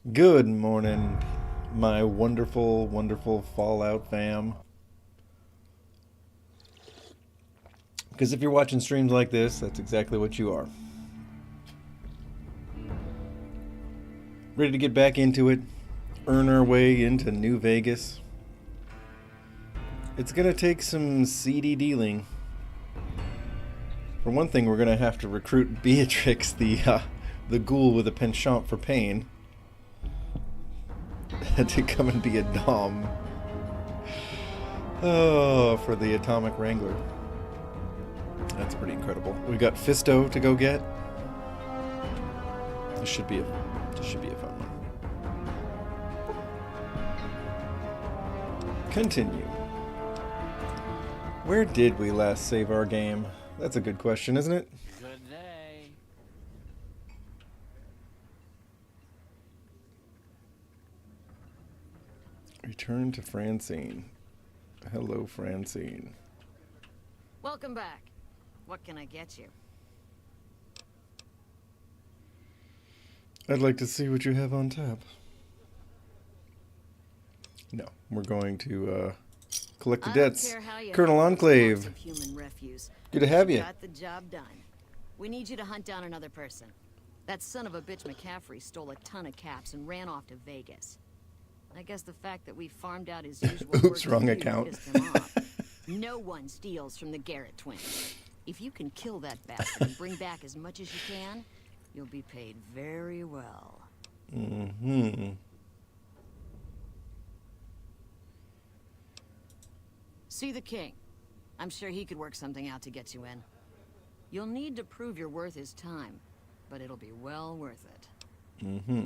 Good morning, my wonderful, wonderful Fallout fam. Because if you're watching streams like this, that's exactly what you are. Ready to get back into it, earn our way into New Vegas. It's going to take some seedy dealing. For one thing, we're going to have to recruit Beatrix, the ghoul with a penchant for pain, to come and be a dom. Oh, for the Atomic Wrangler. That's pretty incredible. We got Fisto to go get. This should be a fun one. Continue. Where did we last save our game? That's a good question, isn't it? Good day. Return to Francine. Hello, Francine. Welcome back. What can I get you? I'd like to see what you have on tap. No, we're going to collect the debts. Colonel Enclave. Human refuse. Good to have you. Got the job done. We need you to hunt down another person. That son of a bitch McCaffrey stole a ton of caps and ran off to Vegas. I guess the fact that we farmed out his usual Oops, work wrong really account. pissed him off. No one steals from the Garrett twins. If you can kill that bastard and bring back as much as you can, you'll be paid very well. Mm-hmm. See the king. I'm sure he could work something out to get you in. You'll need to prove your worth his time, but it'll be well worth it. Mm-hmm.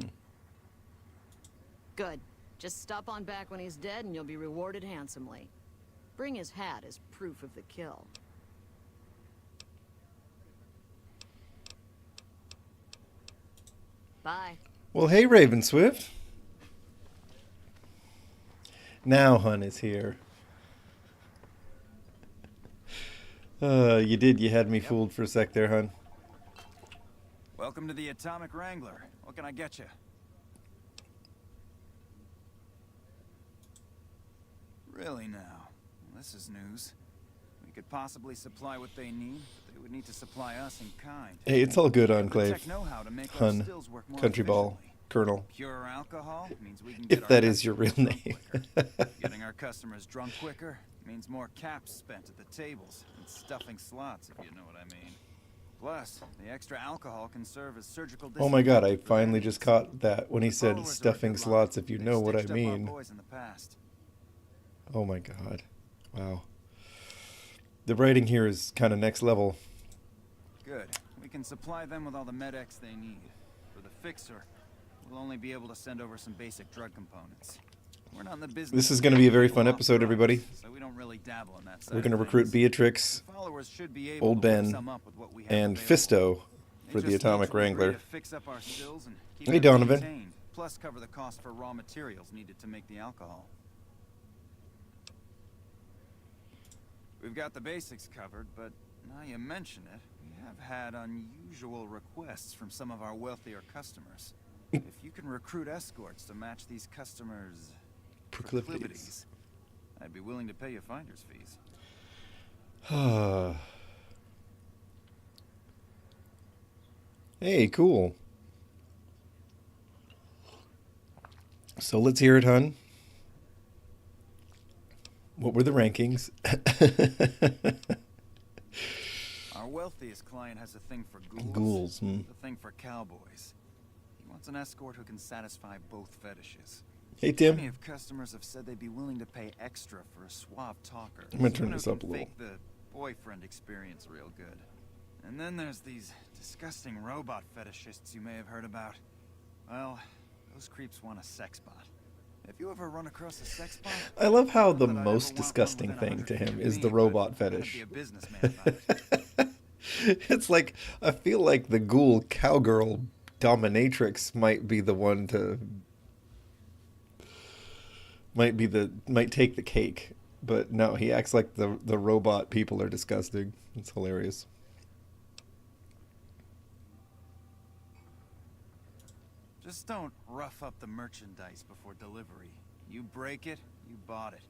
Good. Just stop on back when he's dead and you'll be rewarded handsomely. Bring his hat as proof of the kill. Bye. Well, hey, Raven Swift. Now Hun is here. You had me fooled for a sec there, Hun. Welcome to the Atomic Wrangler. What can I get you? Really now? Well, this is news. We could possibly supply what they need, but they would need to supply us in kind. Hey, it's all good, We have the Enclave. tech know-how to make our Hun, stills work more Country Ball, efficiently. Colonel. Pure alcohol means we can get If our that is your real customers name. drunk quicker. Getting our customers drunk quicker means more caps spent at the tables and stuffing slots, if you know what I mean. Plus, the extra alcohol can serve as surgical Oh my god, I disinfectant for finally veins. just caught that when he The said followers are a stuffing good lot. slots, if you They've know what I stitched up our mean. boys in the past. Oh my god. Wow. The writing here is kind of next level. Good. We can supply them with all the med-X they need. For the fixer, we'll only be able to send over some basic drug components. We're not in the business. This is going to be a very of fun off episode, drugs, everybody. So we don't really dabble in that side We're going to of recruit things. Beatrix, The followers should be able Old to whip Ben, some up with what we have and available. Fisto They for just the need Atomic to agree Wrangler. to fix up our stills and keep Hey, them Donovan. maintained, plus cover the cost for raw materials needed to make the alcohol. We've got the basics covered, but now you mention it, we have had unusual requests from some of our wealthier customers. If you can recruit escorts to match these customers' proclivities, I'd be willing to pay you finder's fees. Hey, cool. So let's hear it, Hun. What were the rankings? Our wealthiest client has a thing for ghouls, Ghouls, hmm. a thing for cowboys. He wants an escort who can satisfy both fetishes. Hey, Plenty Tim. of customers have said they'd be willing to pay extra for a suave talker. I'm gonna turn Someone who this up can a little. fake the boyfriend experience real good. And then there's these disgusting robot fetishists you may have heard about. Well, those creeps want a sex bot. If you ever run across a sex bot, I love how the not that I'd ever most want one disgusting within thing to 100 feet him of is me, the but robot I couldn't fetish. be a businessman about it. It's like, I feel like the ghoul cowgirl dominatrix might be the one to might take the cake, but no, he acts like the robot people are disgusting. It's hilarious. Just don't rough up the merchandise before delivery. You break it, you bought it.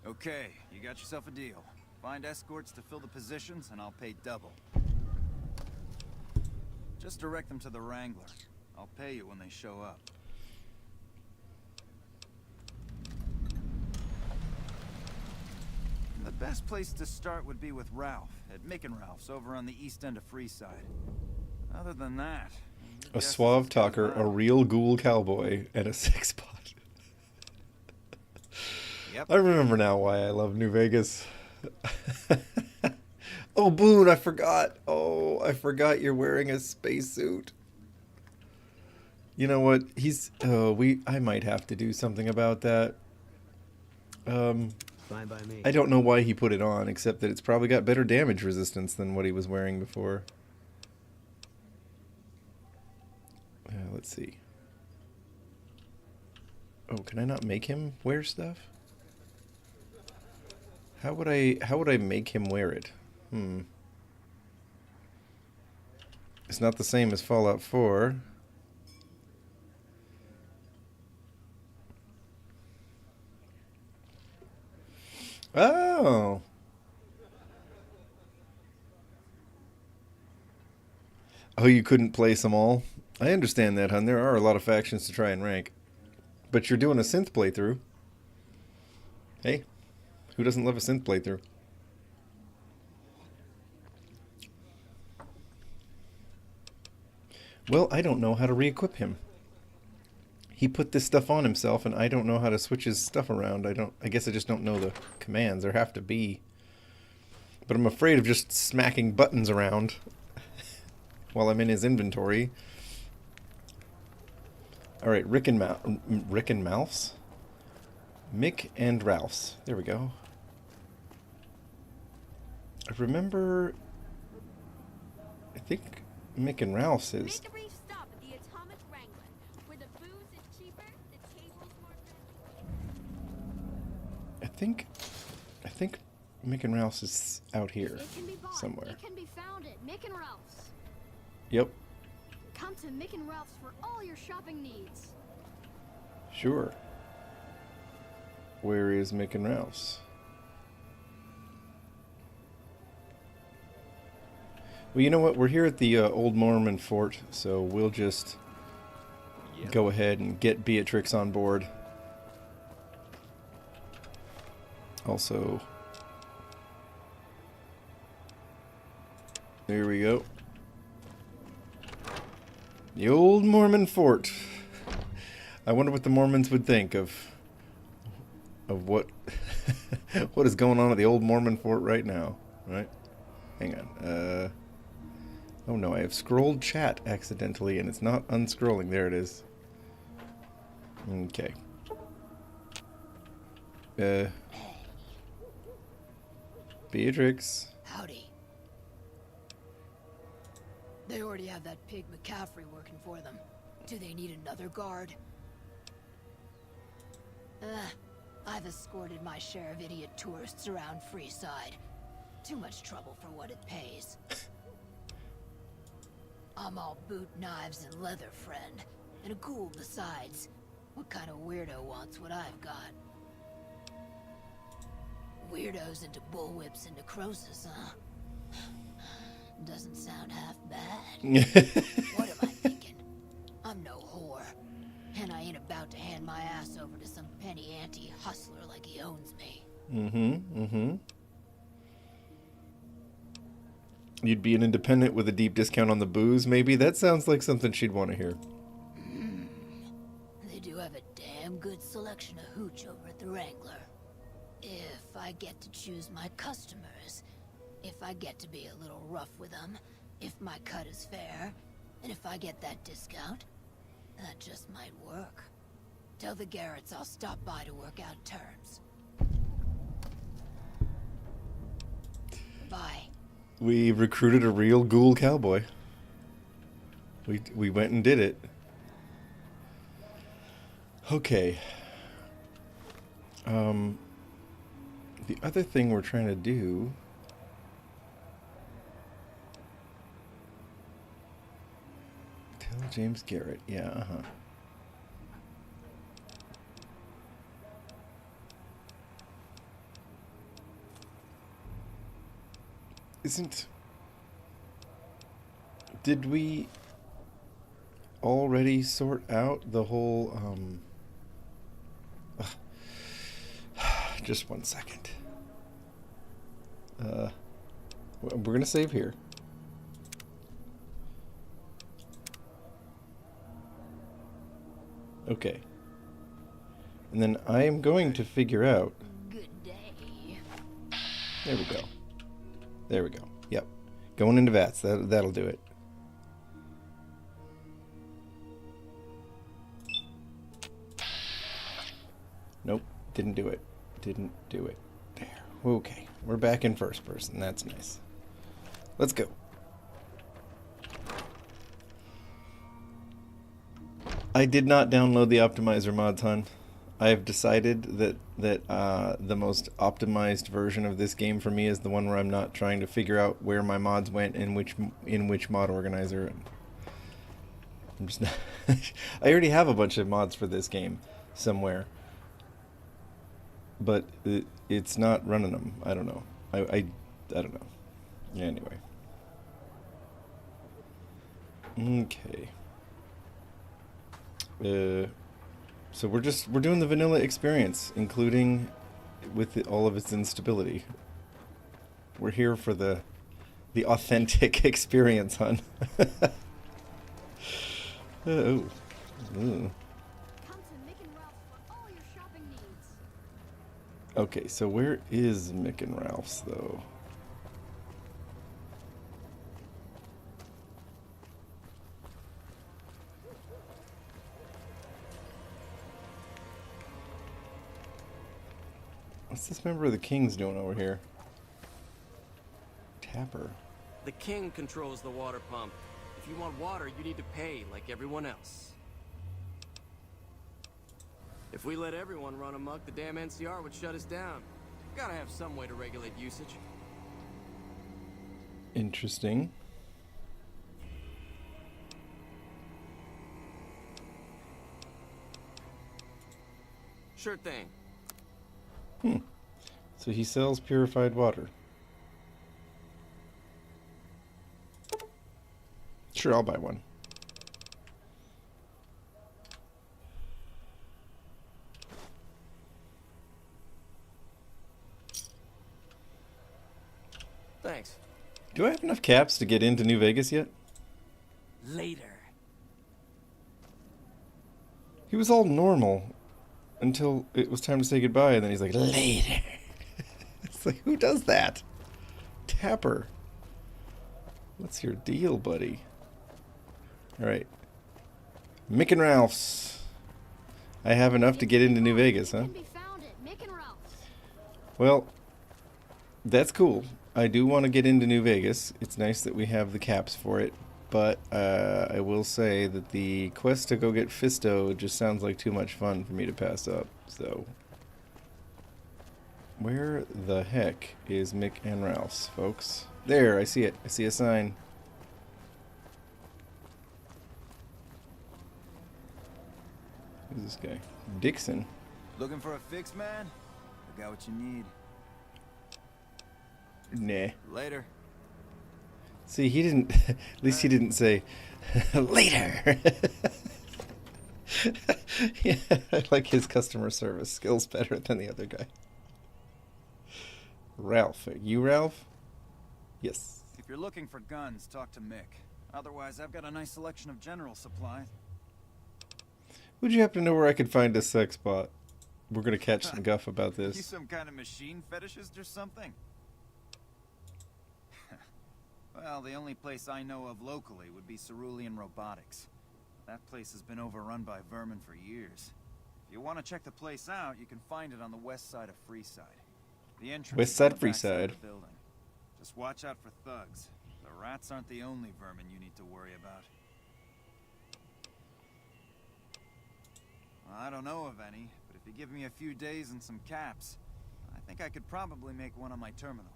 Okay, you got yourself a deal. Find escorts to fill the positions, and I'll pay double. Just direct them to the Wrangler. I'll pay you when they show up. The best place to start would be with Ralph, at Mick and Ralph's over on the east end of Freeside. Other than that... A suave talker, a real ghoul cowboy, and a sex bot. Yep. I remember now why I love New Vegas. Oh, Boone, I forgot. Oh, I forgot you're wearing a spacesuit. You know what? I might have to do something about that. Fine by me. I don't know why he put it on, except that it's probably got better damage resistance than what he was wearing before. Let's see. Oh, can I not make him wear stuff? How would I make him wear it? It's not the same as Fallout 4. Oh. Oh, you couldn't place them all? I understand that, hon. There are a lot of factions to try and rank. But you're doing a synth playthrough. Hey, who doesn't love a synth playthrough? Well, I don't know how to re-equip him. He put this stuff on himself, and I don't know how to switch his stuff around. I guess I just don't know the commands. There have to be. But I'm afraid of just smacking buttons around while I'm in his inventory. All right, Rick and Mouse? Mick and Ralph's. There we go. I remember... I think Mick and Ralph's is... Make a brief stop at the Atomic Wrangler, where the booze is cheaper, the table's more fancy. I think Mick and Ralph's is out here It can be bought. somewhere. It can be found at Mick and Ralph's. Yep, Come to Mick and Ralph's for all your shopping needs. sure. Where is Mick and Ralph's? Well, you know what? We're here at the Old Mormon Fort, so we'll just go ahead and get Beatrix on board. Also, there we go. The Old Mormon Fort. I wonder what the Mormons would think of what what is going on at the Old Mormon Fort right now, right? Hang on. Oh no, I have scrolled chat accidentally and it's not unscrolling. There it is. Okay. Beatrix. Howdy. They already have that pig McCaffrey working for them. Do they need another guard? I've escorted my share of idiot tourists around Freeside. Too much trouble for what it pays. I'm all boot, knives, and leather, friend. And a ghoul besides. What kind of weirdo wants what I've got? Weirdos into bullwhips and necrosis, huh? Doesn't sound half bad. What am I thinking? I'm no whore. And I ain't about to hand my ass over to some penny ante hustler like he owns me. You'd be an independent with a deep discount on the booze, maybe? That sounds like something she'd want to hear. They do have a damn good selection of hooch over at the Wrangler. If I get to choose my customers, if I get to be a little rough with them, if my cut is fair, and if I get that discount, that just might work. Tell the Garretts I'll stop by to work out terms. Bye. We recruited a real ghoul cowboy. We went and did it. Okay. The other thing we're trying to do... Kill James Garrett. Yeah, uh-huh. Did we already sort out the whole, just one second. We're gonna save here. Okay. And then I am going to figure out... Good day. There we go. There we go. Yep. Going into VATS. That'll do it. Nope. Didn't do it. Didn't do it. There. Okay. We're back in first person. That's nice. Let's go. I did not download the optimizer mods, hon. I have decided that the most optimized version of this game for me is the one where I'm not trying to figure out where my mods went in which mod organizer. And I'm just not I already have a bunch of mods for this game somewhere, but it's not running them. I don't know. I don't know. Anyway. Okay. So we're doing the vanilla experience, including with all of its instability. We're here for the authentic experience, hon. Oh. Ooh. Come to Mick and Ralph's for all your shopping needs. Okay, so where is Mick and Ralph's though? What's this member of the King's doing over here? Tapper. The king controls the water pump. If you want water, you need to pay like everyone else. If we let everyone run amok, the damn NCR would shut us down. Gotta have some way to regulate usage. Interesting. Sure thing. So he sells purified water. Sure, I'll buy one. Thanks. Do I have enough caps to get into New Vegas yet? Later. He was all normal until it was time to say goodbye, and then he's like, later. It's like, who does that? Tapper. What's your deal, buddy? Alright. Mick and Ralph's. I have enough to get into New Vegas, huh? Can be found at Mick and Ralph's. Well, that's cool. I do want to get into New Vegas. It's nice that we have the caps for it. But I will say that the quest to go get Fisto just sounds like too much fun for me to pass up. So, where the heck is Mick and Ralph's, folks? There, I see it. I see a sign. Who's this guy? Dixon. Looking for a fix, man? I got what you need. Nah. Later. See, he didn't. At least he didn't say later. Yeah, I like his customer service skills better than the other guy. Ralph, are you Ralph? Yes. If you're looking for guns, talk to Mick. Otherwise, I've got a nice selection of general supplies. Would you happen to know where I could find a sex bot? We're gonna catch some guff about You this. some kind of machine fetishist or something? Well, the only place I know of locally would be Cerulean Robotics. That place has been overrun by vermin for years. If you want to check the place out, you can find it on the west side of Freeside. The entrance West is side on the back side Freeside. of the building. Just watch out for thugs. The rats aren't the only vermin you need to worry about. Well, I don't know of any, but if you give me a few days and some caps, I think I could probably make one on my terminal.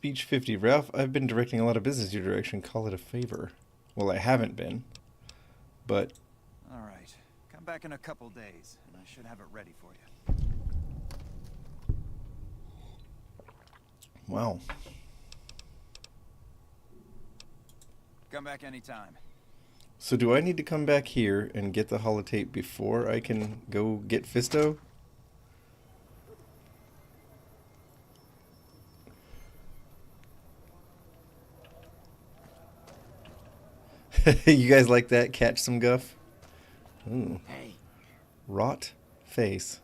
Speech 50. Ralph, I've been directing a lot of business your direction. Call it a favor. Well, I haven't been. But... Alright. Come back in a couple days, and I should have it ready for you. Wow. Come back anytime. So do I need to come back here and get the holotape before I can go get Fisto? You guys like that? Catch some guff? Ooh. Hey. Rot face.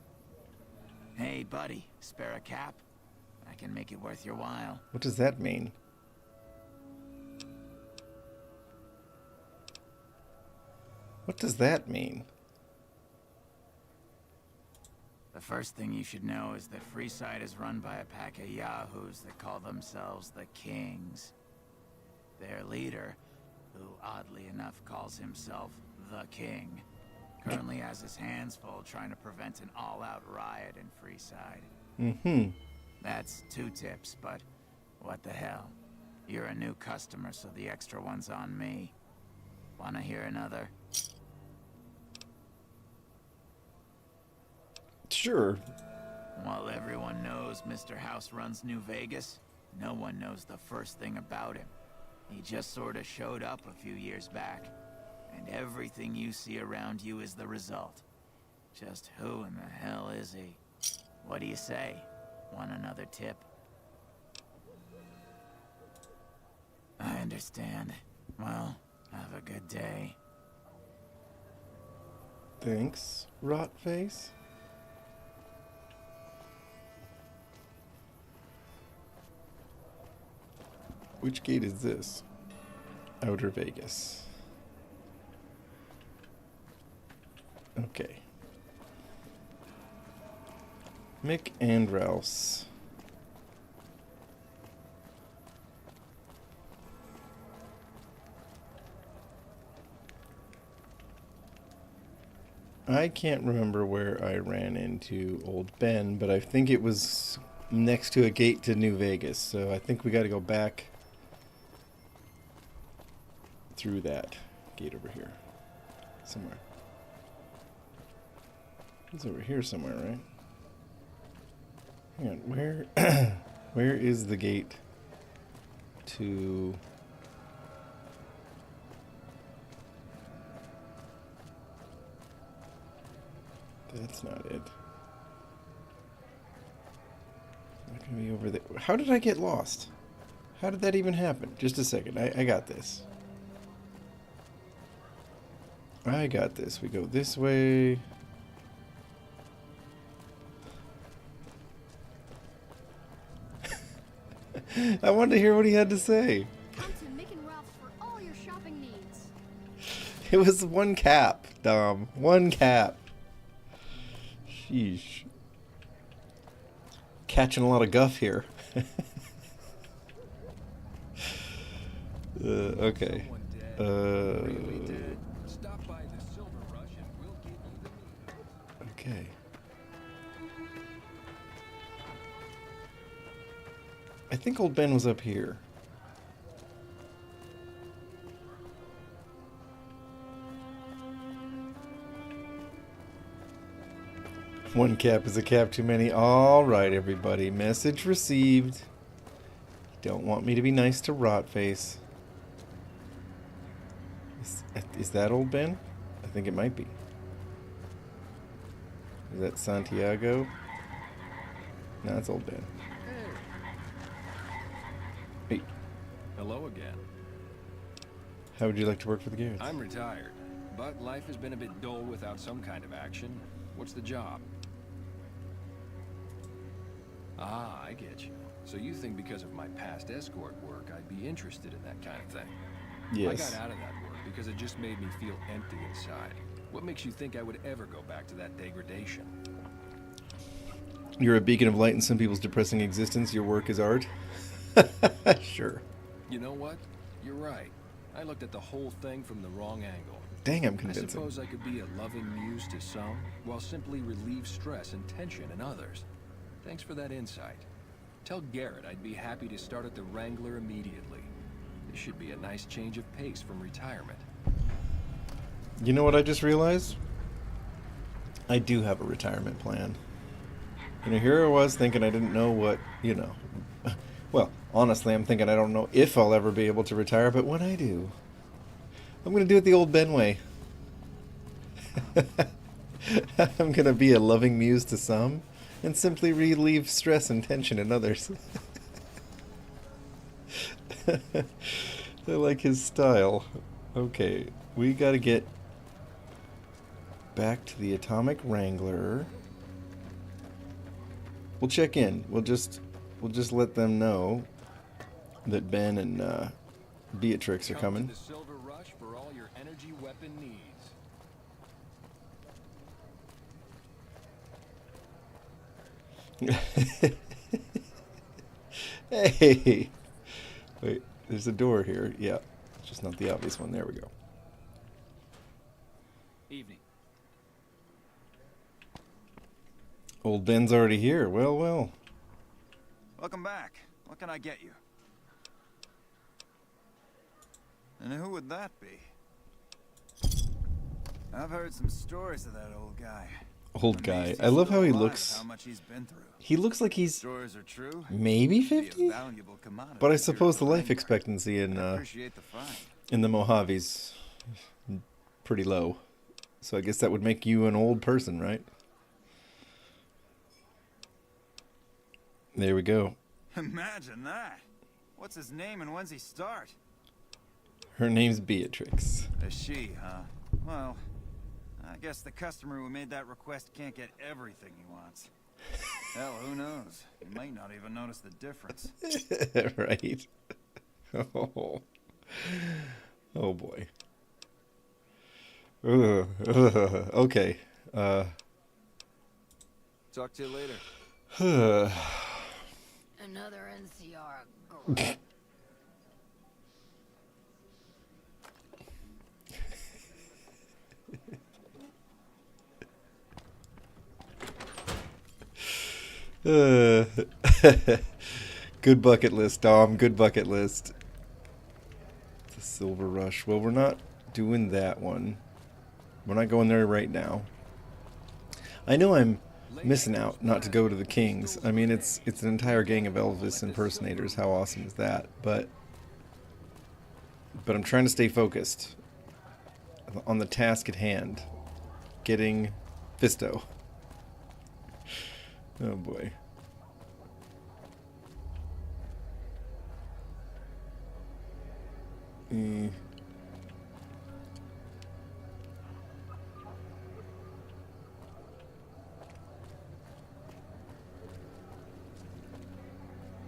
Hey, buddy. Spare a cap? I can make it worth your while. What does that mean? What does that mean? The first thing you should know is that Freeside is run by a pack of yahoos that call themselves the Kings. Their leader, who oddly enough calls himself the King, currently has his hands full trying to prevent an all-out riot in Freeside. Mm-hmm. That's 2 tips, but what the hell? You're a new customer, so the extra one's on me. Wanna hear another? Sure. While everyone knows Mr. House runs New Vegas, no one knows the first thing about him. He just sort of showed up a few years back, and everything you see around you is the result. Just who in the hell is he? What do you say? Want another tip? I understand. Well, have a good day. Thanks, rot face. Which gate is this? Outer Vegas. Okay. Mick and Rouse. I can't remember where I ran into Old Ben, but I think it was next to a gate to New Vegas, so I think we got to go back through that gate over here somewhere. It's over here somewhere, right? Hang on, where is the gate to... That's not it. It's not gonna be over there. How did I get lost? How did that even happen? Just a second. I got this. I got this. We go this way. I wanted to hear what he had to say. Come to Mick and Ralph's for all your shopping needs. It was one cap, Dom. One cap. Sheesh. Catching a lot of guff here. Okay. Okay. I think Old Ben was up here. One cap is a cap too many. All right, everybody. Message received. Don't want me to be nice to Rotface. Is that Old Ben? I think it might be. Is that Santiago? No, that's Old Ben. Hey. Hello again. How would you like to work for the Garrets? I'm retired, but life has been a bit dull without some kind of action. What's the job? Ah, I get you. So you think because of my past escort work, I'd be interested in that kind of thing? Yes. I got out of that work because it just made me feel empty inside. What makes you think I would ever go back to that degradation? You're a beacon of light in some people's depressing existence. Your work is art. Sure. You know what? You're right. I looked at the whole thing from the wrong angle. Dang, I'm I convincing. suppose I could be a loving muse to some, while simply relieve stress and tension in others. Thanks for that insight. Tell Garrett I'd be happy to start at the Wrangler immediately. This should be a nice change of pace from retirement. You know what I just realized? I do have a retirement plan. You know, here I was thinking I didn't know what, you know. Well, honestly, I'm thinking I don't know if I'll ever be able to retire, but when I do, I'm going to do it the old Ben way. I'm going to be a loving muse to some and simply relieve stress and tension in others. I like his style. Okay, we got to get back to the Atomic Wrangler. We'll check in. We'll just let them know that Ben and Beatrix are coming. Come to the Silver Rush for all your energy weapon needs. Hey! Wait, there's a door here. Yeah, it's just not the obvious one. There we go. Evening. Old Ben's already here. Well, well. Welcome back. What can I get you? And who would that be? I've heard some stories of that old guy. Old guy. I love how he looks. How much he's been through. He looks like he's Stories are true. maybe Be a 50? valuable commodity But I here suppose at the life Wrangler. expectancy I in appreciate the find. the Mojave's pretty low. So I guess that would make you an old person, right? There we go. Imagine that. What's his name and when's he start? Her name's Beatrix. A she, huh? Well, I guess the customer who made that request can't get everything he wants. Hell, who knows? He might not even notice the difference. Right. Oh. Oh boy. Okay. Talk to you later. Another NCR girl. Good bucket list, Dom. Good bucket list. The Silver Rush. Well, we're not doing that one. We're not going there right now. I know I'm missing out not to go to the Kings. I mean, it's an entire gang of Elvis impersonators. How awesome is that? But I'm trying to stay focused on the task at hand. Getting Fisto. Oh boy.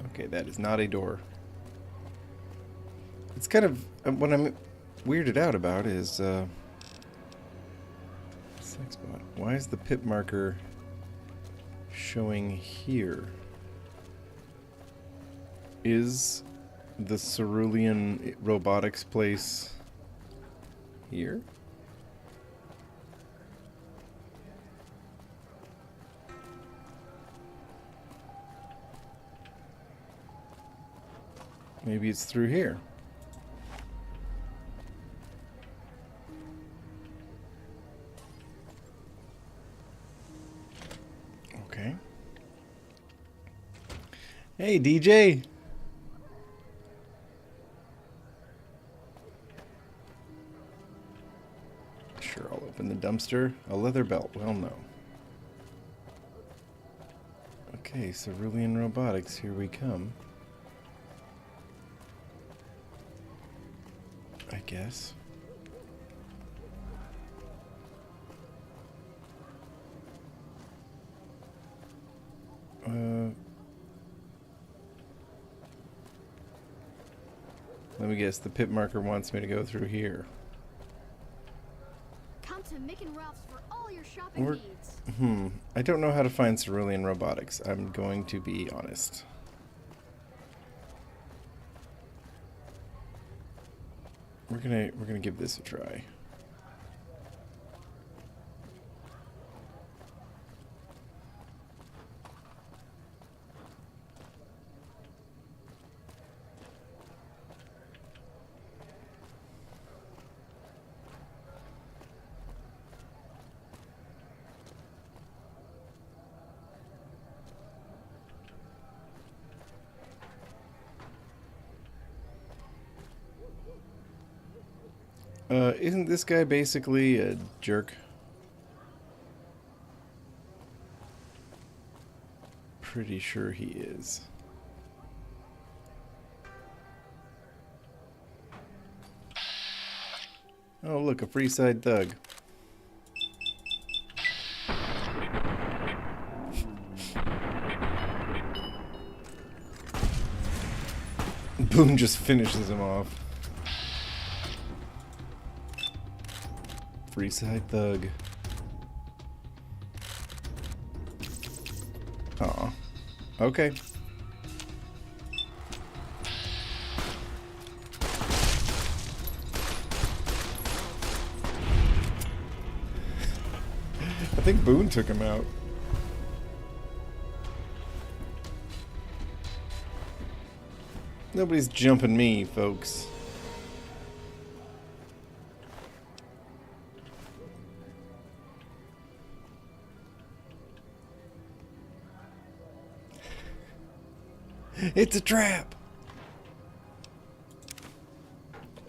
Okay, that is not a door. It's kind of what I'm weirded out about is sex bot. Why is the pip marker showing here? Is the Cerulean Robotics place here? Maybe it's through here. Okay. Hey, DJ. Sure, I'll open the dumpster. A leather belt. Well, no. Okay, Cerulean Robotics. Here we come. I guess. Let me guess, the pit marker wants me to go through here. Come to Mick and Ralph's for all your shopping Or, needs. I don't know how to find Cerulean Robotics. I'm going to be honest. We're gonna give this a try. Isn't this guy basically a jerk? Pretty sure he is. Oh, look, a Freeside thug. Boone just finishes him off. Freeside thug. Aw. Okay. I think Boone took him out. Nobody's jumping me, folks. It's a trap.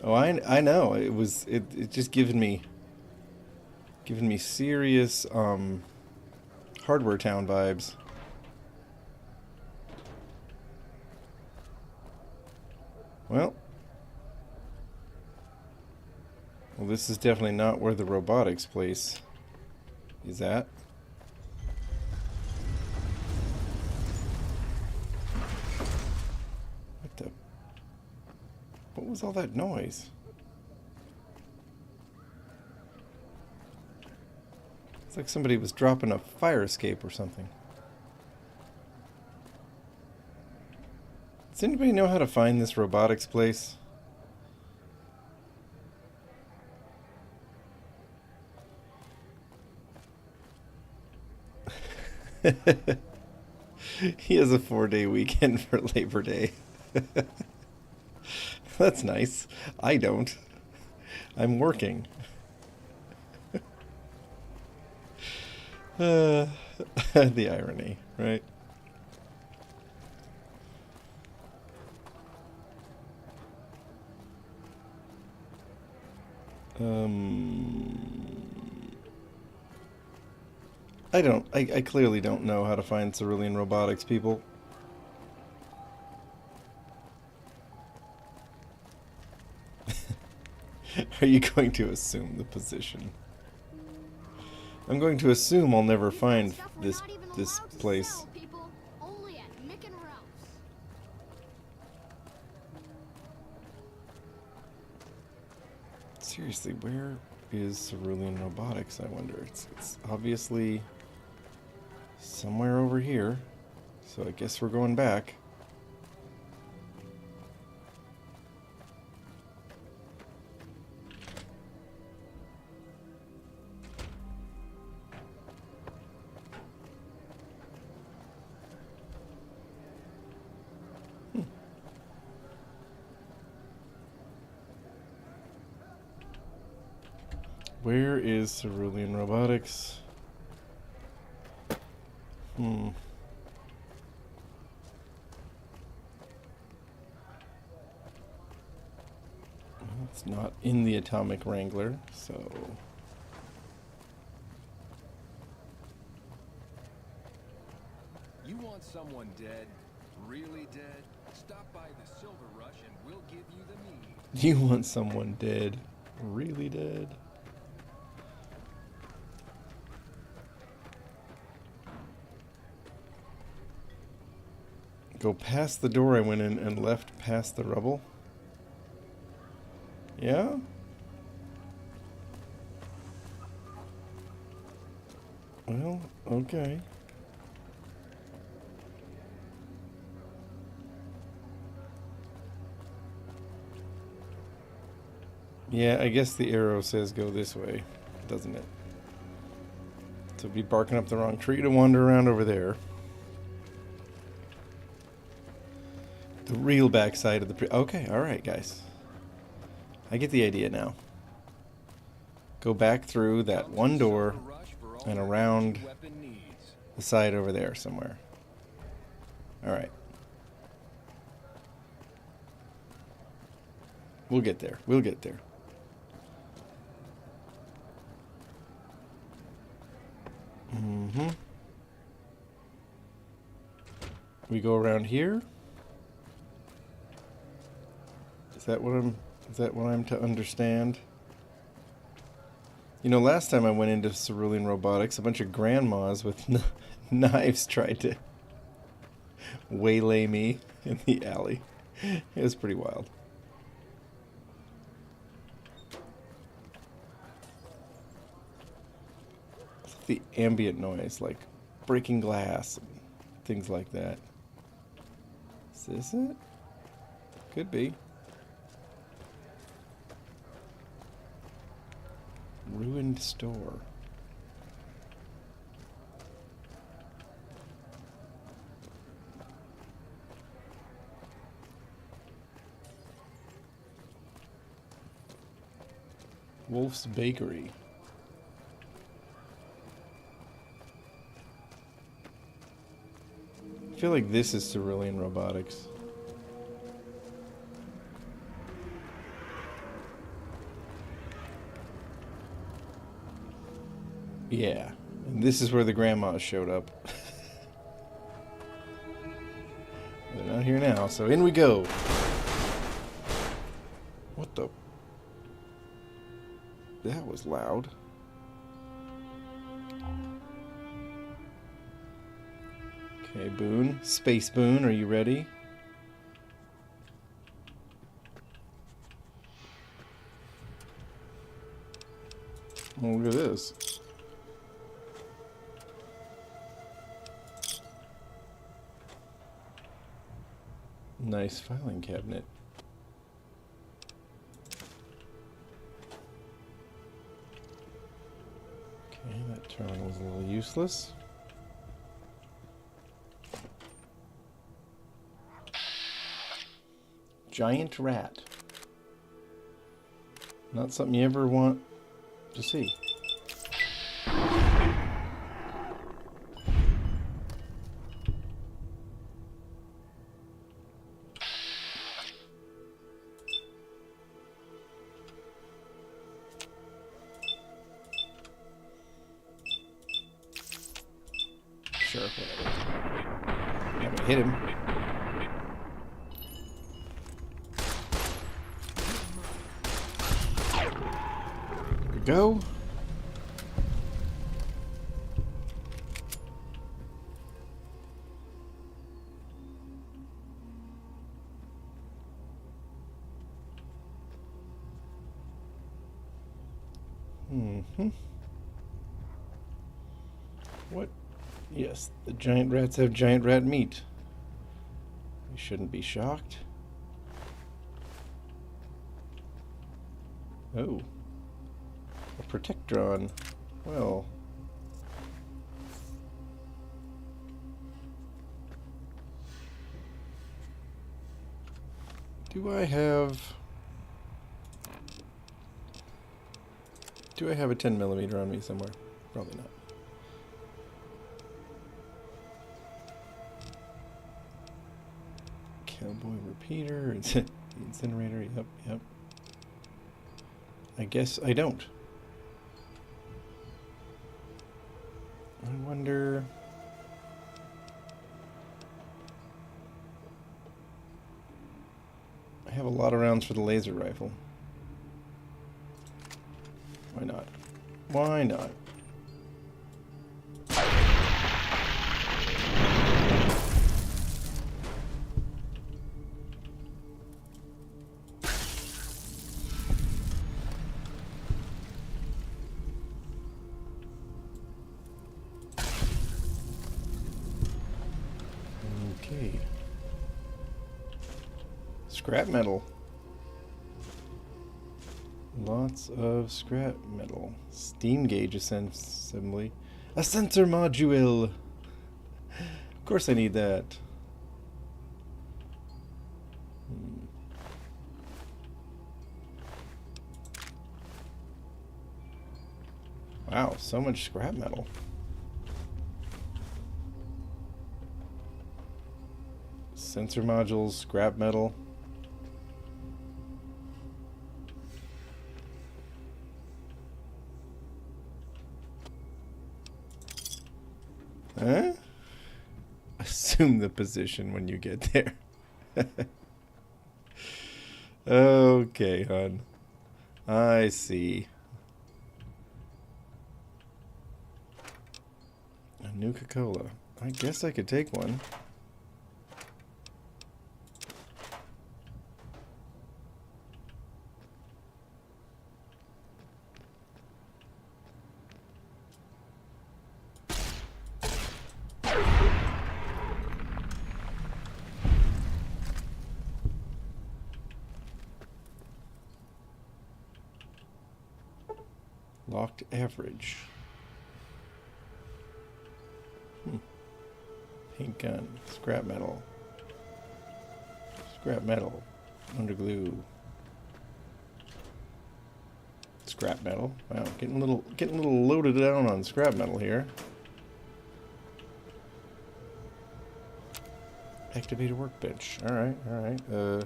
Oh, I know. It just giving me serious Hardware Town vibes. Well, this is definitely not where the robotics place is at. What was all that noise? It's like somebody was dropping a fire escape or something. Does anybody know how to find this robotics place? He has a 4-day weekend for Labor Day. That's nice. I don't. I'm working. The irony, right? I clearly don't know how to find cerulean robotics, people. Are you going to assume the position? I'm going to assume I'll never find this place. Seriously, where is cerulean robotics, I wonder? It's obviously somewhere over here, so I guess we're going back. Where is cerulean robotics? It's not in the Atomic Wrangler, so... You want someone dead? Really dead? Stop by the Silver Rush and we'll give you the meat. You want someone dead? Really dead? Go past the door I went in and left past the rubble? Yeah? Well, okay. Yeah, I guess the arrow says go this way, doesn't it? So be barking up the wrong tree to wander around over there. The real backside of the... Okay, alright, guys. I get the idea now. Go back through that one door and around the side over there somewhere. Alright. We'll get there. We'll get there. Mm-hmm. We go around here. Is that what I'm to understand? You know, last time I went into Cerulean Robotics, a bunch of grandmas with knives tried to waylay me in the alley. It was pretty wild. It's the ambient noise, like breaking glass and things like that. Is this it? Could be. Ruined store. Wolf's Bakery. I feel like this is Cerulean Robotics. Yeah, and this is where the grandmas showed up. They're not here now, so in we go. What the? That was loud. Okay, Boone. Space Boone, are you ready? Oh, look at this. Nice filing cabinet. Okay, that terminal was a little useless. Giant rat. Not something you ever want to see. Sure, whatever. I'm gonna hit him. There we go. Mm-hmm. What? Yes, the giant rats have giant rat meat. We shouldn't be shocked. Oh. A Protectron. Well. Do I have a 10mm on me somewhere? Probably not. Cowboy repeater, the incinerator, yep. I guess I don't. I wonder... I have a lot of rounds for the laser rifle. Why not? Why not? Okay. Scrap metal. Lots of scrap metal. Steam gauge assembly. A sensor module! Of course I need that. Wow, so much scrap metal. Sensor modules, scrap metal. assume the position when you get there. Okay, hon. I see. A Nuka-Cola. I guess I could take one. Locked average. Paint gun. Scrap metal. Scrap metal. Under glue. Scrap metal. Wow, getting a little loaded down on scrap metal here. Activate a workbench. Alright, alright.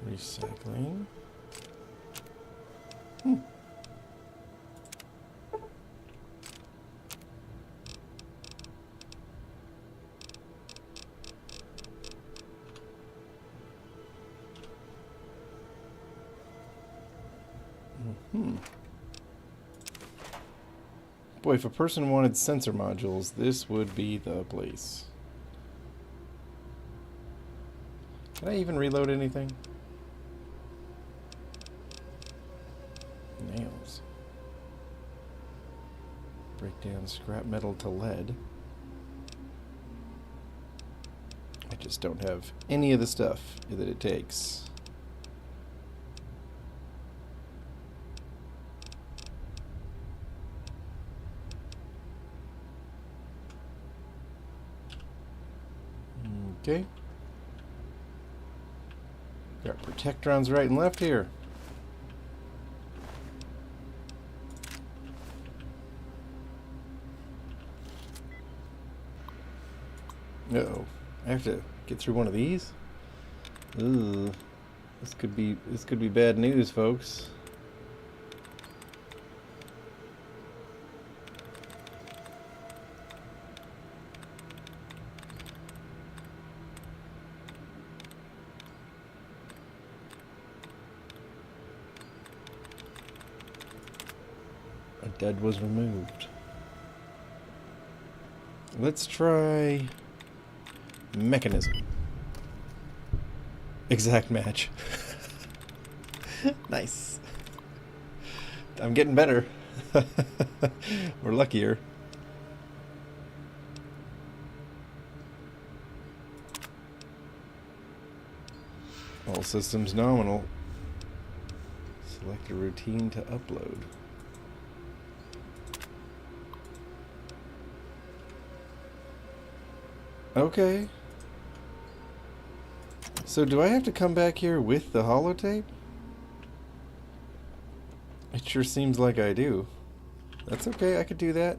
Recycling. Boy, if a person wanted sensor modules, this would be the place. Can I even reload anything? Nails. Break down scrap metal to lead. I just don't have any of the stuff that it takes. Okay. Got protectrons right and left here. Uh-oh. I have to get through one of these? Ooh. This could be bad news, folks. A dead was removed. Let's try mechanism. Exact match. Nice. I'm getting better. We're luckier. All systems nominal. Select a routine to upload. Okay. So do I have to come back here with the holotape? It sure seems like I do. That's okay, I could do that.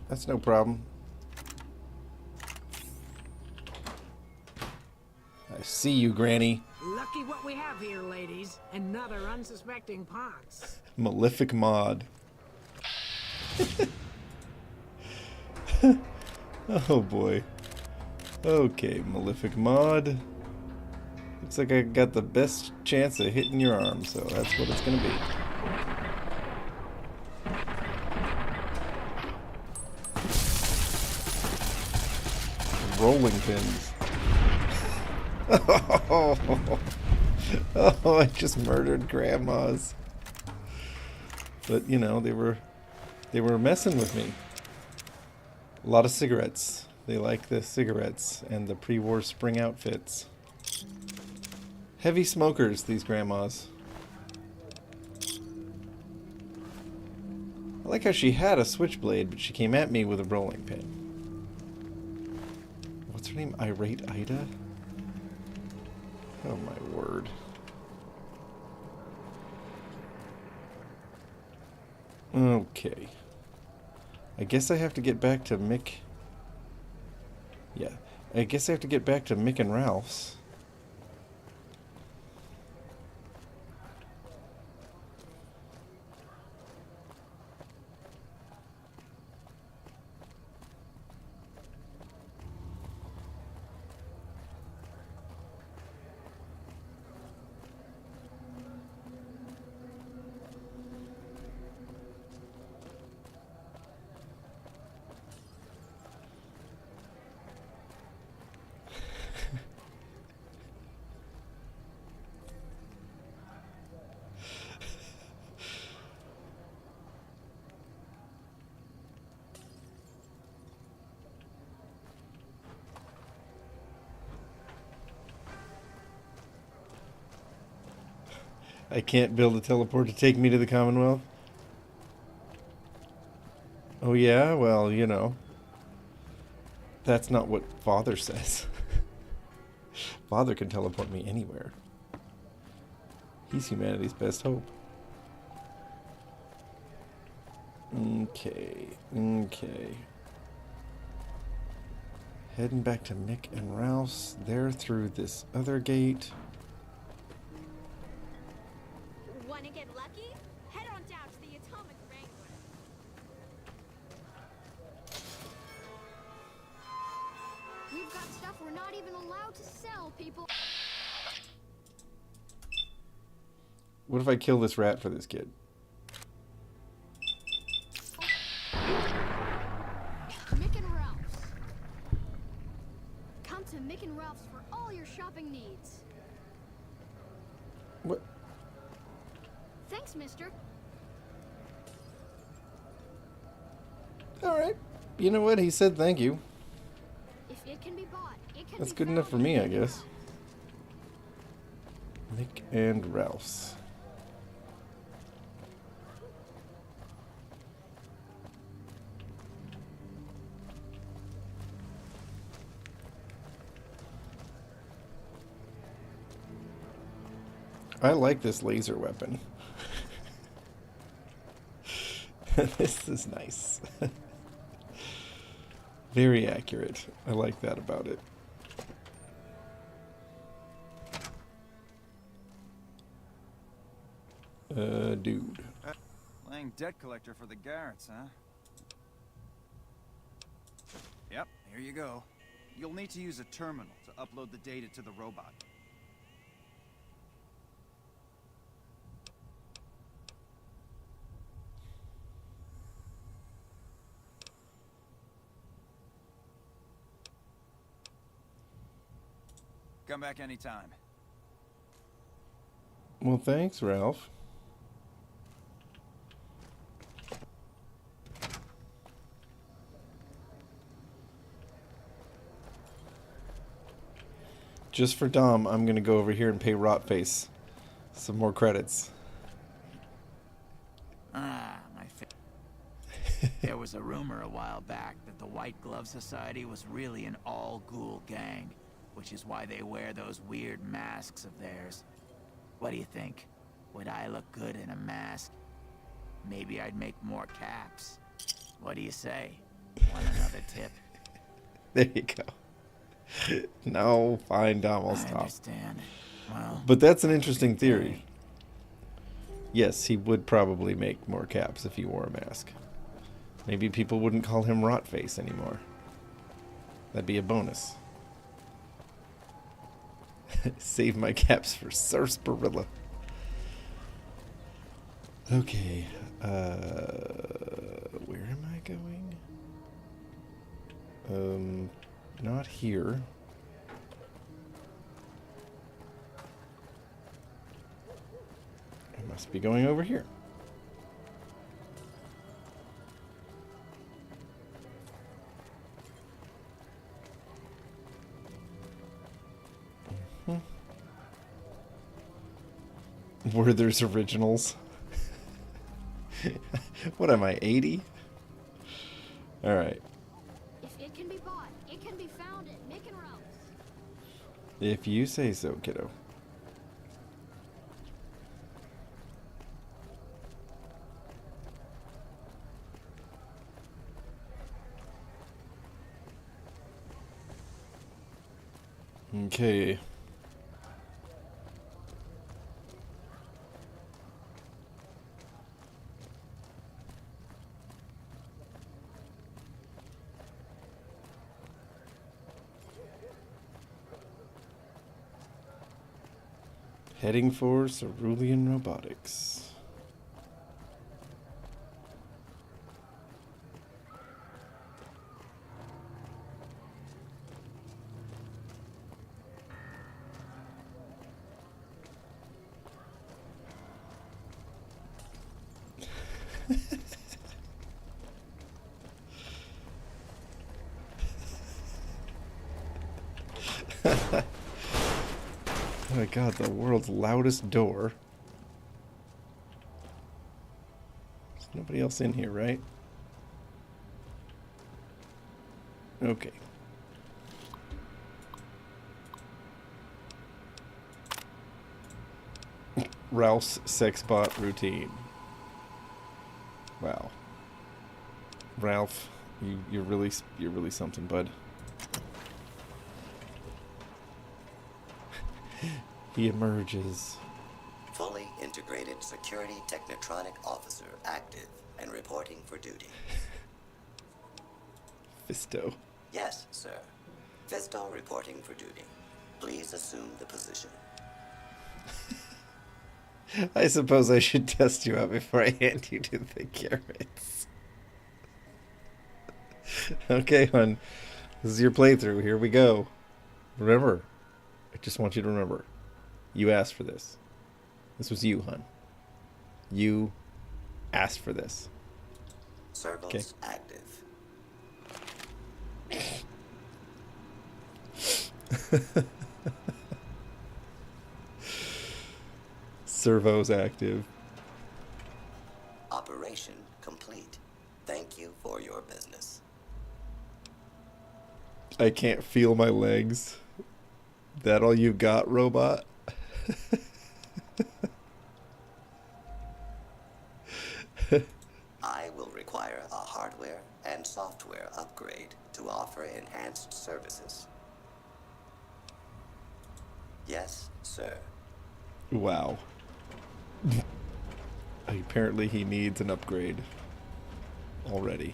That's no problem. I see you, Granny. Lucky what we have here, ladies. Another unsuspecting pox. Malefic mod. Oh boy. Okay, Malefic mod. Looks like I got the best chance of hitting your arm, so that's what it's gonna be. Rolling pins. Oh, I just murdered grandmas. But you know, they were messing with me. A lot of cigarettes. They like the cigarettes and the pre-war spring outfits. Heavy smokers, these grandmas. I like how she had a switchblade, but she came at me with a rolling pin. What's her name? Irate Ida? Oh my word. Okay. I guess I have to get back to Mick. Yeah. I guess I have to get back to Mick and Ralph's. I can't build a teleport to take me to the Commonwealth. Oh yeah? Well, you know. That's not what Father says. Father can teleport me anywhere. He's humanity's best hope. Okay. Heading back to Mick and Rouse. They're through this other gate. Wanna get lucky? Head on down to the Atomic Wrangler. We've got stuff we're not even allowed to sell, people. What if I kill this rat for this kid? Mick and Ralph's. Come to Mick and Ralph's for all your shopping needs. What? Thanks, mister. Alright. You know what? He said thank you. If it can be bought, it can That's be good enough for found me, in I Mick and guess. Mick and Ralph's. I like this laser weapon. This is nice. Very accurate. I like that about it. Dude. Playing debt collector for the Garretts, huh? Yep, here you go. You'll need to use a terminal to upload the data to the robot. Come back anytime. Well, thanks, Ralph. Just for Dom, I'm gonna go over here and pay Rotface some more credits. Ah, there was a rumor a while back that the White Glove Society was really an all-ghoul gang, which is why they wear those weird masks of theirs. What do you think? Would I look good in a mask? Maybe I'd make more caps. What do you say? Want another tip? There you go. No, fine, Dom, I'll stop. I understand. Well, but that's an interesting theory. Yes, he would probably make more caps if he wore a mask. Maybe people wouldn't call him Rotface anymore. That'd be a bonus. Save my caps for Sarsaparilla. Okay. Where am I going? Not here. I must be going over here. Werther's Originals. What am I, 80? Alright. If it can be bought, it can be found at Mick and Ralph's. If you say so, kiddo. Okay. Heading for Cerulean Robotics. Oh my god, the world's loudest door. Nobody else in here, right? Okay. Ralph's sex bot routine. Wow. Ralph, you're really something, bud. He emerges. Fully integrated security technotronic officer active and reporting for duty. Fisto. Yes, sir. Fisto reporting for duty. Please assume the position. I suppose I should test you out before I hand you to the carrots. Okay, hon. This is your playthrough. Here we go. Remember, I just want you to remember. You asked for this. This was you, hon. You asked for this. Servos active. Servos active. Operation complete. Thank you for your business. I can't feel my legs. That all you got, robot? I will require a hardware and software upgrade to offer enhanced services. Yes, sir. Wow. Apparently he needs an upgrade already.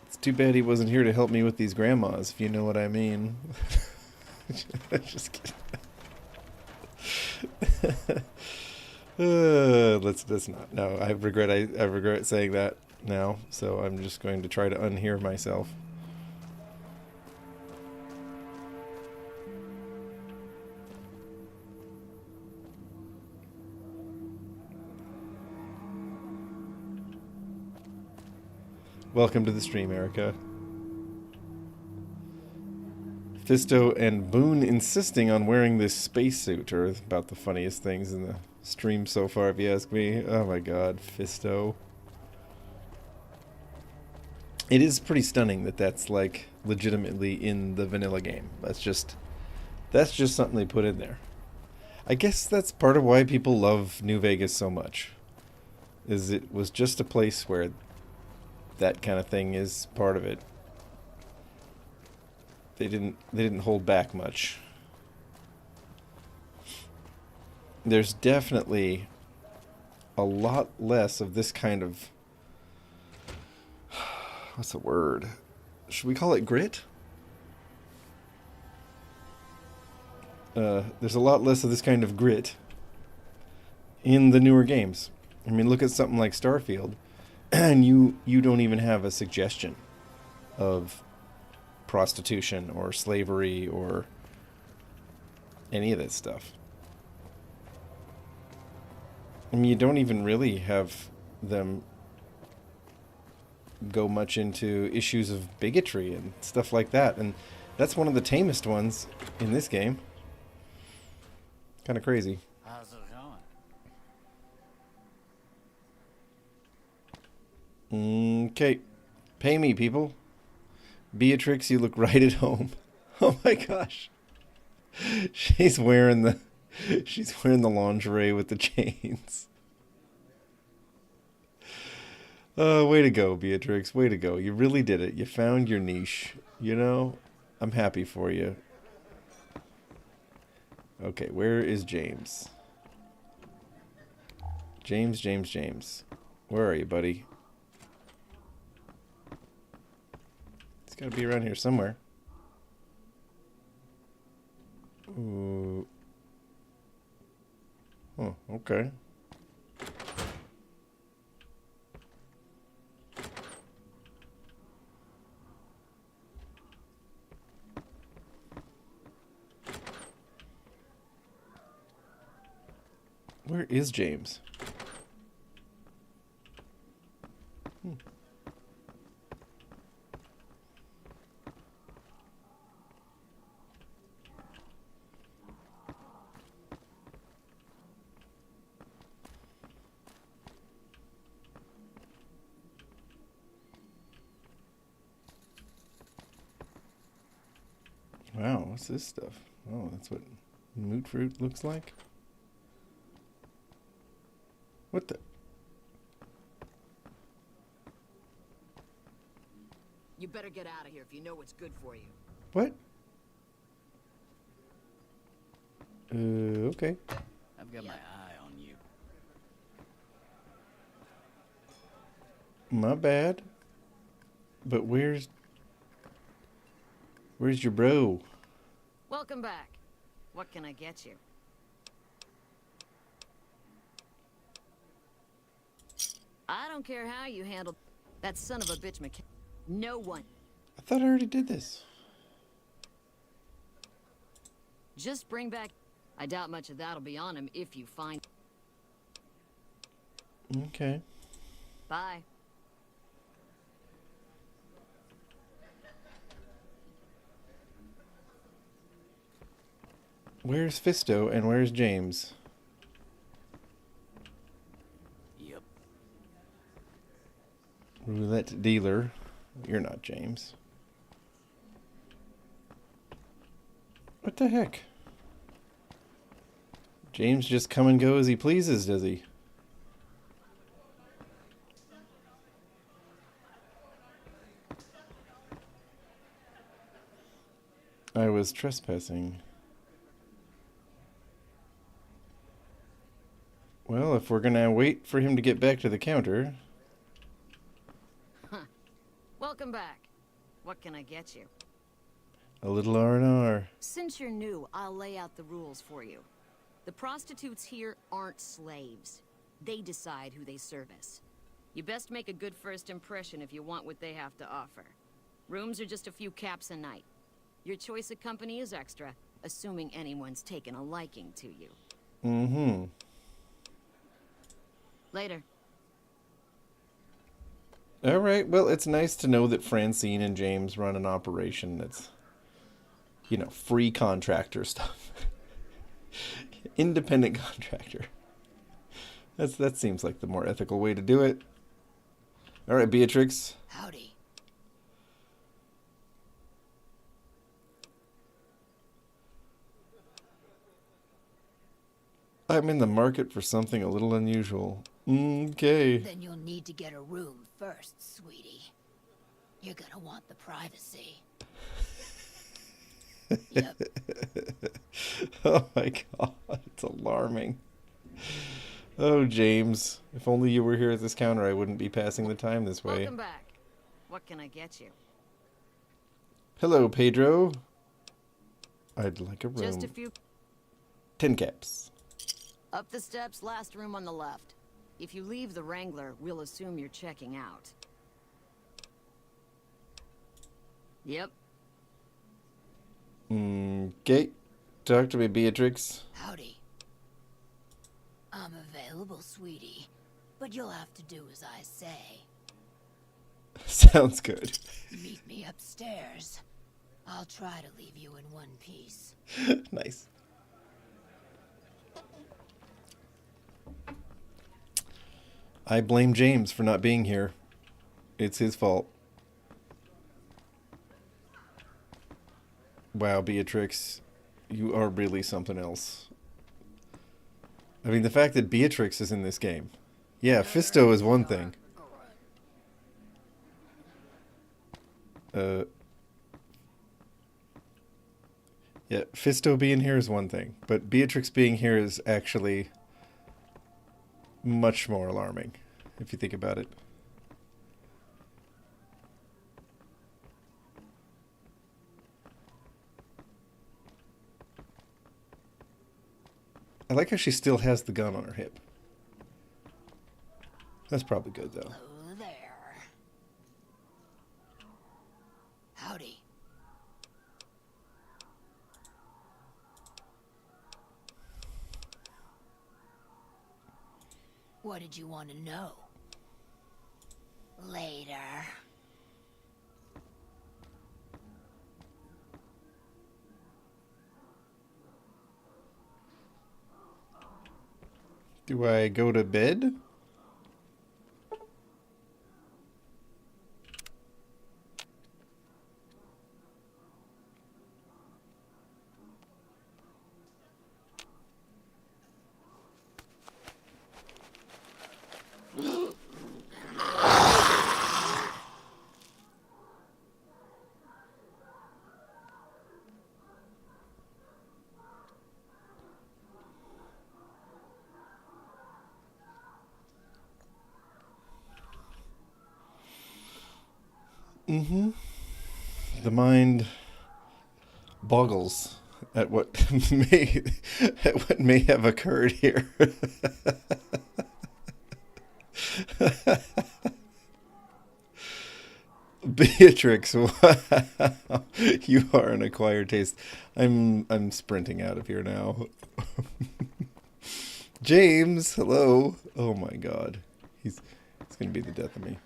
It's too bad he wasn't here to help me with these grandmas, if you know what I mean. Just kidding. Let's not. No, I regret saying that now, so I'm just going to try to unhear myself. Welcome to the stream, Erica. Fisto and Boone insisting on wearing this spacesuit are about the funniest things in the stream so far, if you ask me. Oh my god, Fisto. It is pretty stunning that that's like legitimately in the vanilla game. That's just something they put in there. I guess that's part of why people love New Vegas so much. Is it was just a place where that kind of thing is part of it. They didn't hold back much. There's definitely a lot less of this kind of, what's the word? Should we call it grit? There's a lot less of this kind of grit in the newer games. I mean, look at something like Starfield, and you don't even have a suggestion of prostitution or slavery or any of that stuff. I mean, you don't even really have them go much into issues of bigotry and stuff like that, and that's one of the tamest ones in this game. Kind of crazy. How's it going? Okay, pay me, people. Beatrix, you look right at home. Oh my gosh. She's wearing the lingerie with the chains. Way to go, Beatrix. Way to go. You really did it. You found your niche. You know, I'm happy for you. Okay, where is James? James. Where are you, buddy? It's got to be around here somewhere. Ooh. Oh, okay. Where is James? what's this stuff? Oh, that's what moot fruit looks like. What the? You better get out of here if you know what's good for you. What? Okay. I've got my eye on you. My bad. But where's your bro? Welcome back. What can I get you? I don't care how you handled that son of a bitch McCann. No one. I thought I already did this. Just bring back. I doubt much of that'll be on him if you find. Okay. Bye. Where's Fisto and where's James? Yep. Roulette dealer. You're not James. What the heck? James just come and go as he pleases, does he? I was trespassing. Well, if we're gonna wait for him to get back to the counter... Huh. Welcome back. What can I get you? A little R&R. Since you're new, I'll lay out the rules for you. The prostitutes here aren't slaves. They decide who they service. You best make a good first impression if you want what they have to offer. Rooms are just a few caps a night. Your choice of company is extra, assuming anyone's taken a liking to you. Mm-hmm. Later. All right, well, it's nice to know that Francine and James run an operation that's, you know, free contractor stuff. Independent contractor. That seems like the more ethical way to do it. All right, Beatrix. Howdy. I'm in the market for something a little unusual. Okay. Then you'll need to get a room first, sweetie. You're gonna want the privacy. Yep. Oh my god, it's alarming. Oh, James, if only you were here at this counter, I wouldn't be passing the time this way. Welcome back. What can I get you? Hello, Pedro. I'd like a room. Just a few. 10 caps. Up the steps, last room on the left. If you leave the Wrangler, we'll assume you're checking out. Yep. Okay. Talk to me, Beatrix. Howdy. I'm available, sweetie, but you'll have to do as I say. Sounds good. Meet me upstairs. I'll try to leave you in one piece. Nice. I blame James for not being here. It's his fault. Wow, Beatrix, you are really something else. I mean, the fact that Beatrix is in this game. Yeah, Fisto is one thing. Yeah, Fisto being here is one thing, but Beatrix being here is actually much more alarming, if you think about it. I like how she still has the gun on her hip. That's probably good, though. Hello there. Howdy. What did you want to know? Later. Do I go to bed? Mm-hmm. The mind boggles at what may have occurred here. Beatrix, wow. You are an acquired taste. I'm sprinting out of here now. James, hello. Oh my god. It's gonna be the death of me.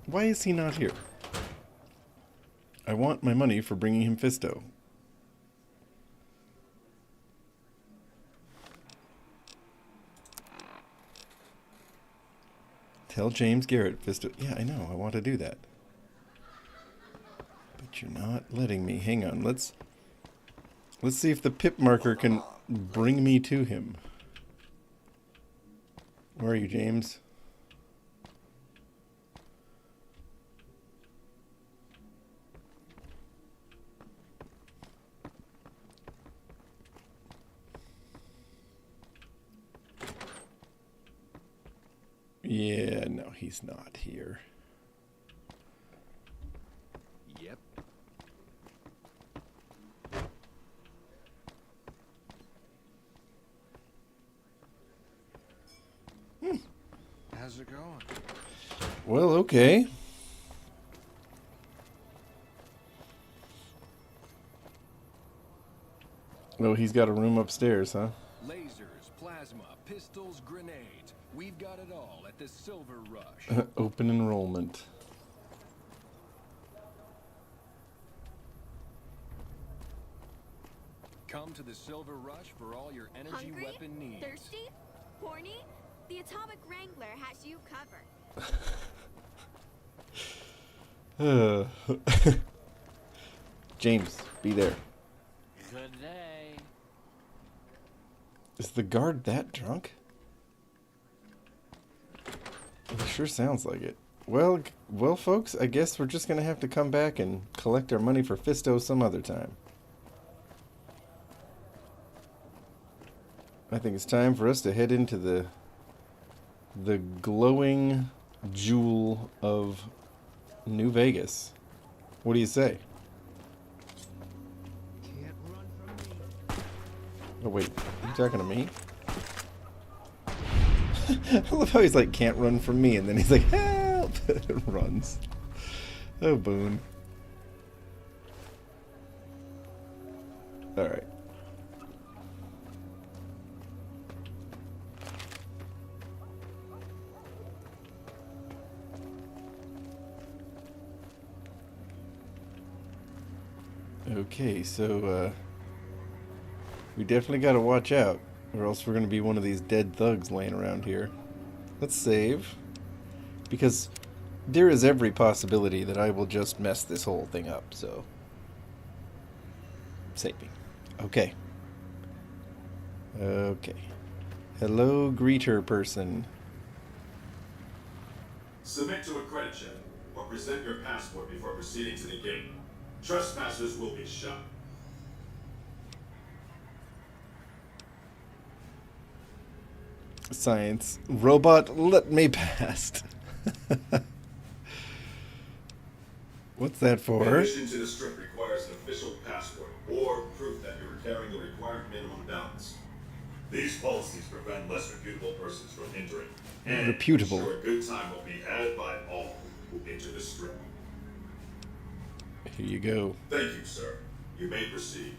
Why is he not here? I want my money for bringing him Fisto. Tell James Garrett Fisto. Yeah, I know. I want to do that. But you're not letting me. Hang on. Let's see if the pip marker can bring me to him. Where are you, James? Yeah, no, he's not here. Yep. How's it going? Well, okay. Oh, he's got a room upstairs, huh? Lasers, plasma, pistols, grenades. We've got it all at the Silver Rush. Open enrollment. Come to the Silver Rush for all your energy Hungry? weapon needs. Thirsty? Horny? The Atomic Wrangler has you covered. James, be there. Good day. Is the guard that drunk? It sure sounds like it. Well, folks, I guess we're just going to have to come back and collect our money for Fisto some other time. I think it's time for us to head into the glowing jewel of New Vegas. What do you say? Can't run from me. Oh, wait. Are you talking to me? I love how he's like, can't run from me, and then he's like, help! Runs. Oh, Boone. Alright. Okay, so, we definitely gotta watch out, or else we're gonna be one of these dead thugs laying around here. Let's save, because there is every possibility that I will just mess this whole thing up, so. Saving. Okay. Okay. Hello, greeter person. Submit to a credit check, or present your passport before proceeding to the gate. Trespassers will be shot. Science. Robot, let me past. What's that for? Admission to the strip requires an official passport or proof that you are carrying the required minimum balance. These policies prevent less reputable persons from entering. And reputable. ensure a good time will be had by all who enter the strip. Here you go. Thank you, sir. You may proceed.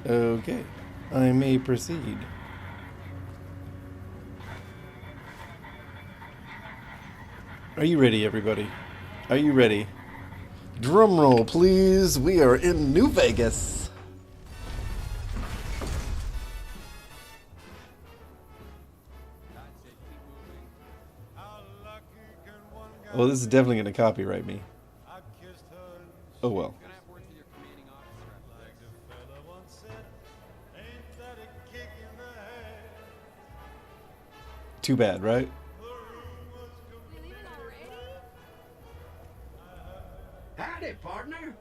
Okay. I may proceed. Are you ready, everybody? Are you ready? Drum roll, please. We are in New Vegas. Oh, this is definitely going to copyright me. Oh well. Too bad, right? Howdy, partner.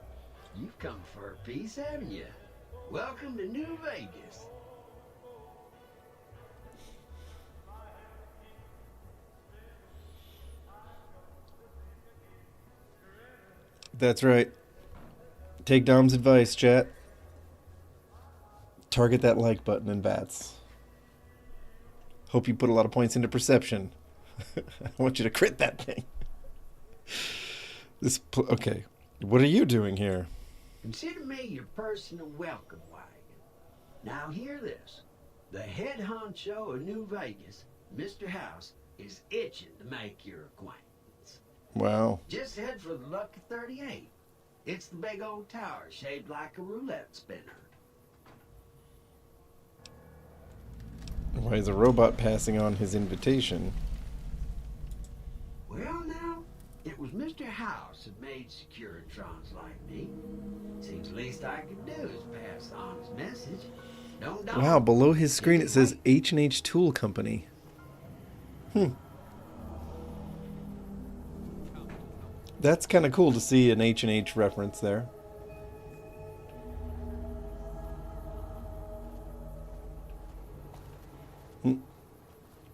You've come for a piece, haven't you? Welcome to New Vegas. That's right. Take Dom's advice, chat. Target that like button and bats. Hope you put a lot of points into perception. I want you to crit that thing. Okay. What are you doing here? Consider me your personal welcome wagon. Now hear this. The head honcho of New Vegas, Mr. House, is itching to make your acquaintance. Wow. Just head for the Lucky 38. It's the big old tower shaped like a roulette spinner. Why is a robot passing on his invitation? Well now, it was Mr. House that made Securitrons like me. Seems the least I could do is pass on his message. Don't Wow, below his screen it says H&H Tool Company. That's kind of cool to see an H&H reference there.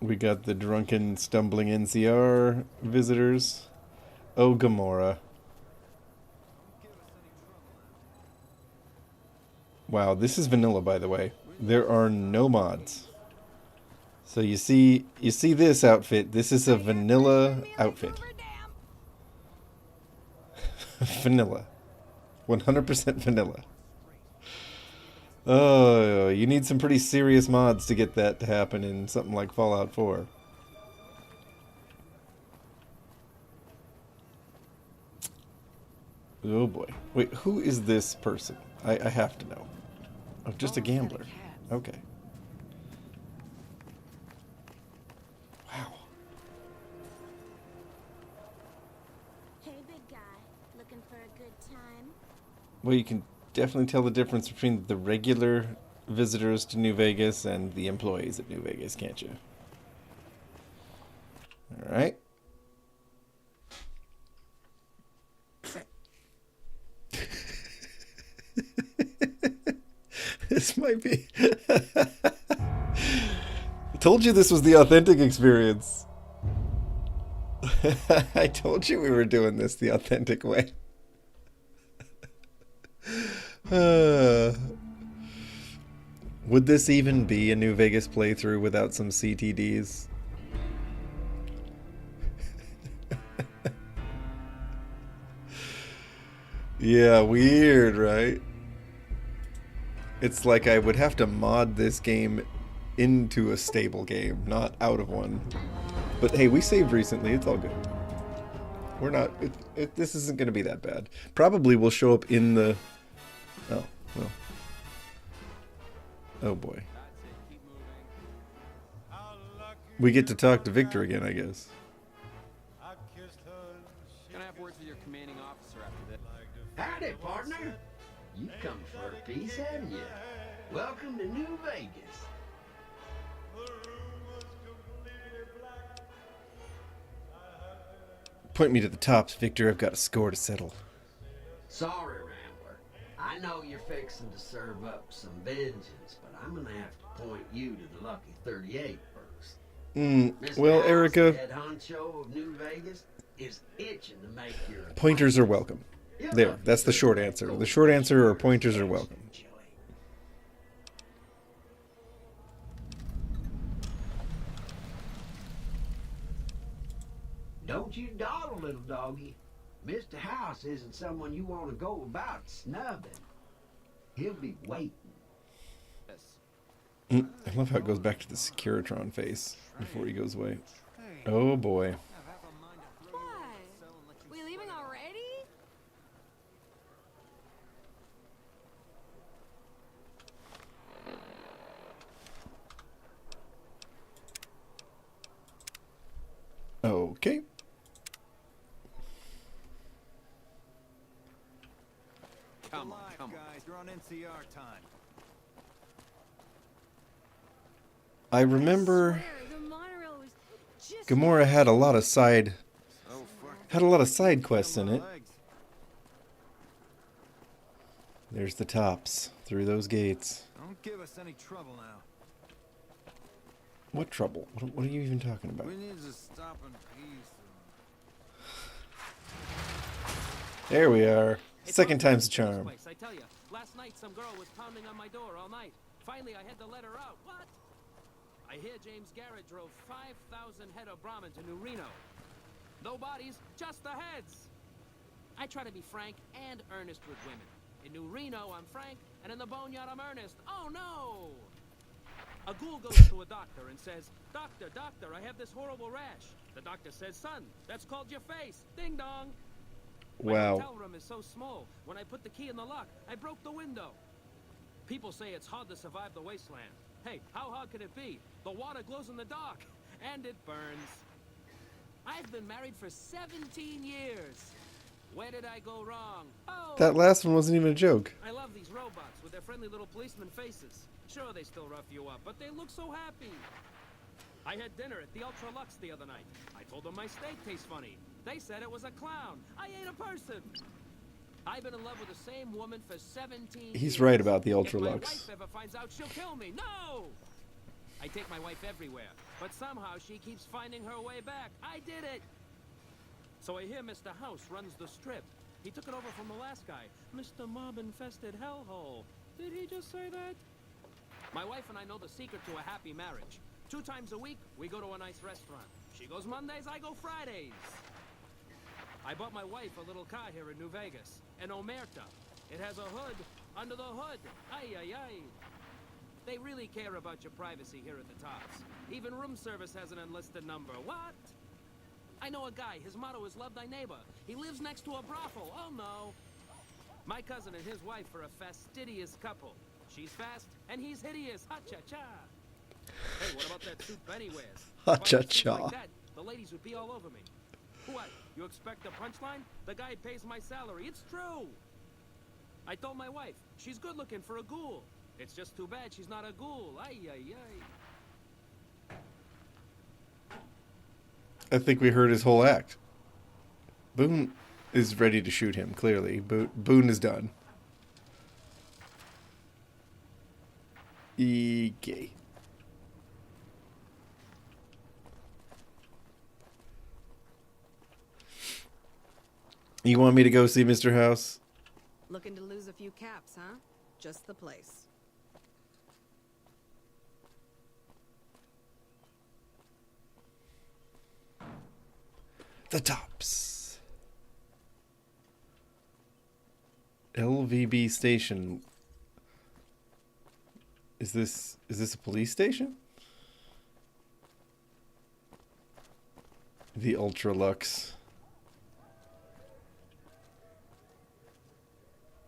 We got the drunken, stumbling NCR visitors. Oh, Gamora. Wow, this is vanilla, by the way. There are no mods. So you see this outfit. This is a vanilla outfit. Vanilla. 100% vanilla. Oh, you need some pretty serious mods to get that to happen in something like Fallout 4. Oh boy. Wait, who is this person? I have to know. Oh, just a gambler. Okay. Wow. Hey, big guy. Looking for a good time? Well, you can definitely tell the difference between the regular visitors to New Vegas and the employees at New Vegas, can't you? All right. This might be... I told you this was the authentic experience. I told you we were doing this the authentic way. Would this even be a New Vegas playthrough without some CTDs? Yeah, weird, right? It's like I would have to mod this game into a stable game, not out of one. But hey, we saved recently. It's all good. We're not... this isn't going to be that bad. Probably will show up in the... Oh, well. Oh boy. We get to talk to Victor again, I guess. Gonna have words with your commanding officer after this. Howdy, partner. You've come for a piece, haven't you? Welcome to New Vegas. Point me to the tops, Victor. I've got a score to settle. Sorry, Rambler. I know you're fixing to serve up some vengeance, but I'm gonna have to point you to the Lucky 38 first. Well, House, Erica... head honcho of New Vegas, is itching to make your... Pointers are welcome. There, that's the short answer. The short answer are pointers are welcome. Don't you dawdle, little doggy. Mr. House isn't someone you want to go about snubbing. He'll be waiting. I love how it goes back to the Securitron face before he goes away. Oh boy. What? We leaving already? Okay. Come on, guys. You're on NCR time. I remember Gamora had a lot of side quests in it. There's the tops through those gates. Don't give us any trouble now. What trouble? What are you even talking about? We need to stop in peace. There we are. Second time's a charm. I tell you, last night some girl was pounding on my door all night. Finally, I had to let her out. What? I hear James Garrett drove 5,000 head of Brahmin to New Reno. No bodies, just the heads. I try to be frank and earnest with women. In New Reno, I'm frank, and in the boneyard, I'm earnest. Oh, no! A ghoul goes to a doctor and says, Doctor, doctor, I have this horrible rash. The doctor says, son, that's called your face. Ding dong. My Wow. hotel room is so small. When I put the key in the lock, I broke the window. People say it's hard to survive the wasteland. Hey, how hard could it be? The water glows in the dark, and it burns. I've been married for 17 years. Where did I go wrong? Oh! That last one wasn't even a joke. I love these robots with their friendly little policeman faces. Sure, they still rough you up, but they look so happy. I had dinner at the Ultra Lux the other night. I told them my steak tastes funny. They said it was a clown. I ate a person. I've been in love with the same woman for 17 years. He's right about the Ultra If my Lux. wife ever finds out, she'll kill me. No! I take my wife everywhere, but somehow she keeps finding her way back. I did it. So I hear Mr. House runs the strip. He took it over from the last guy, Mr. Mob-infested hellhole. Did he just say that? My wife and I know the secret to a happy marriage. 2 times a week, we go to a nice restaurant. She goes Mondays, I go Fridays. I bought my wife a little car here in New Vegas, an Omerta. It has a hood under the hood. Ay, ay, ay. They really care about your privacy here at the Tops. Even room service has an enlisted number. What? I know a guy, his motto is love thy neighbor. He lives next to a brothel. Oh, no. My cousin and his wife are a fastidious couple. She's fast, and he's hideous. Ha-cha-cha. Hey, what about that suit Benny wears? Ha-cha-cha. Like that, the ladies would be all over me. What? You expect a punchline? The guy pays my salary. It's true. I told my wife, she's good looking for a ghoul. It's just too bad she's not a ghoul. Ay, ay, ay. I think we heard his whole act. Boone is ready to shoot him, clearly. Boone is done. Okay. You want me to go see Mr. House? Looking to lose a few caps, huh? Just the place. The Tops. LVB station. Is this a police station? The Ultra Lux.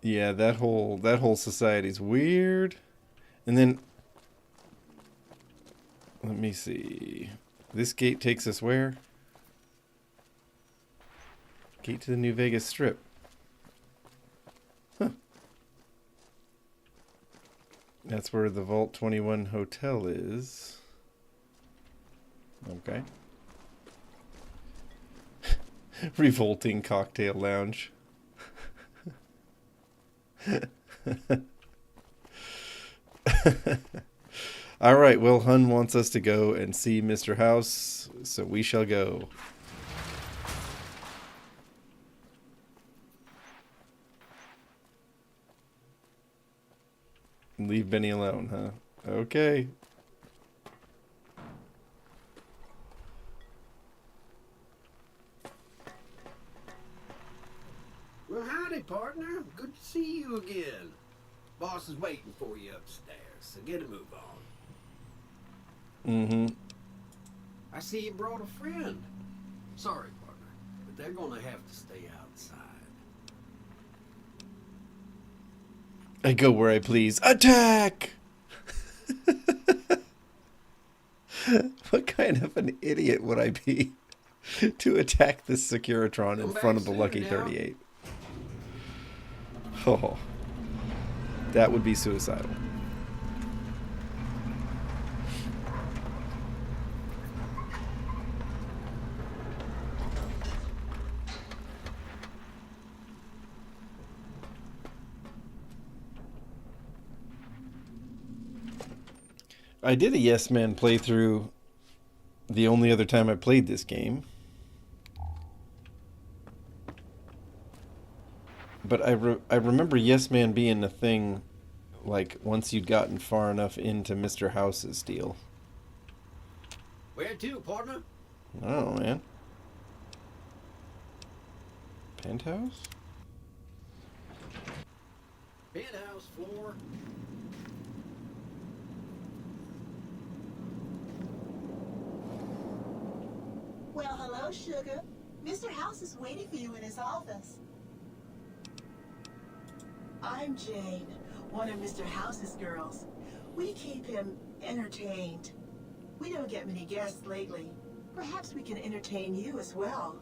Yeah, that whole society's weird. And then let me see. This gate takes us where? Gate to the New Vegas Strip. Huh. That's where the Vault 21 Hotel is. Okay. Revolting cocktail lounge. All right, well, Hun wants us to go and see Mr. House, so we shall go. Leave Benny alone, huh? Okay. Well, howdy, partner. Good to see you again. Boss is waiting for you upstairs, so get a move on. Mm-hmm. I see you brought a friend. Sorry, partner, but they're gonna have to stay outside. I go where I please. Attack! What kind of an idiot would I be to attack this Securitron in front of the Lucky 38? Oh, that would be suicidal. I did a Yes Man playthrough the only other time I played this game. But I remember Yes Man being a thing, like, once you'd gotten far enough into Mr. House's deal. Where to, partner? Oh, man. Penthouse? Penthouse floor. Well, hello, Sugar. Mr. House is waiting for you in his office. I'm Jane, one of Mr. House's girls. We keep him entertained. We don't get many guests lately. Perhaps we can entertain you as well.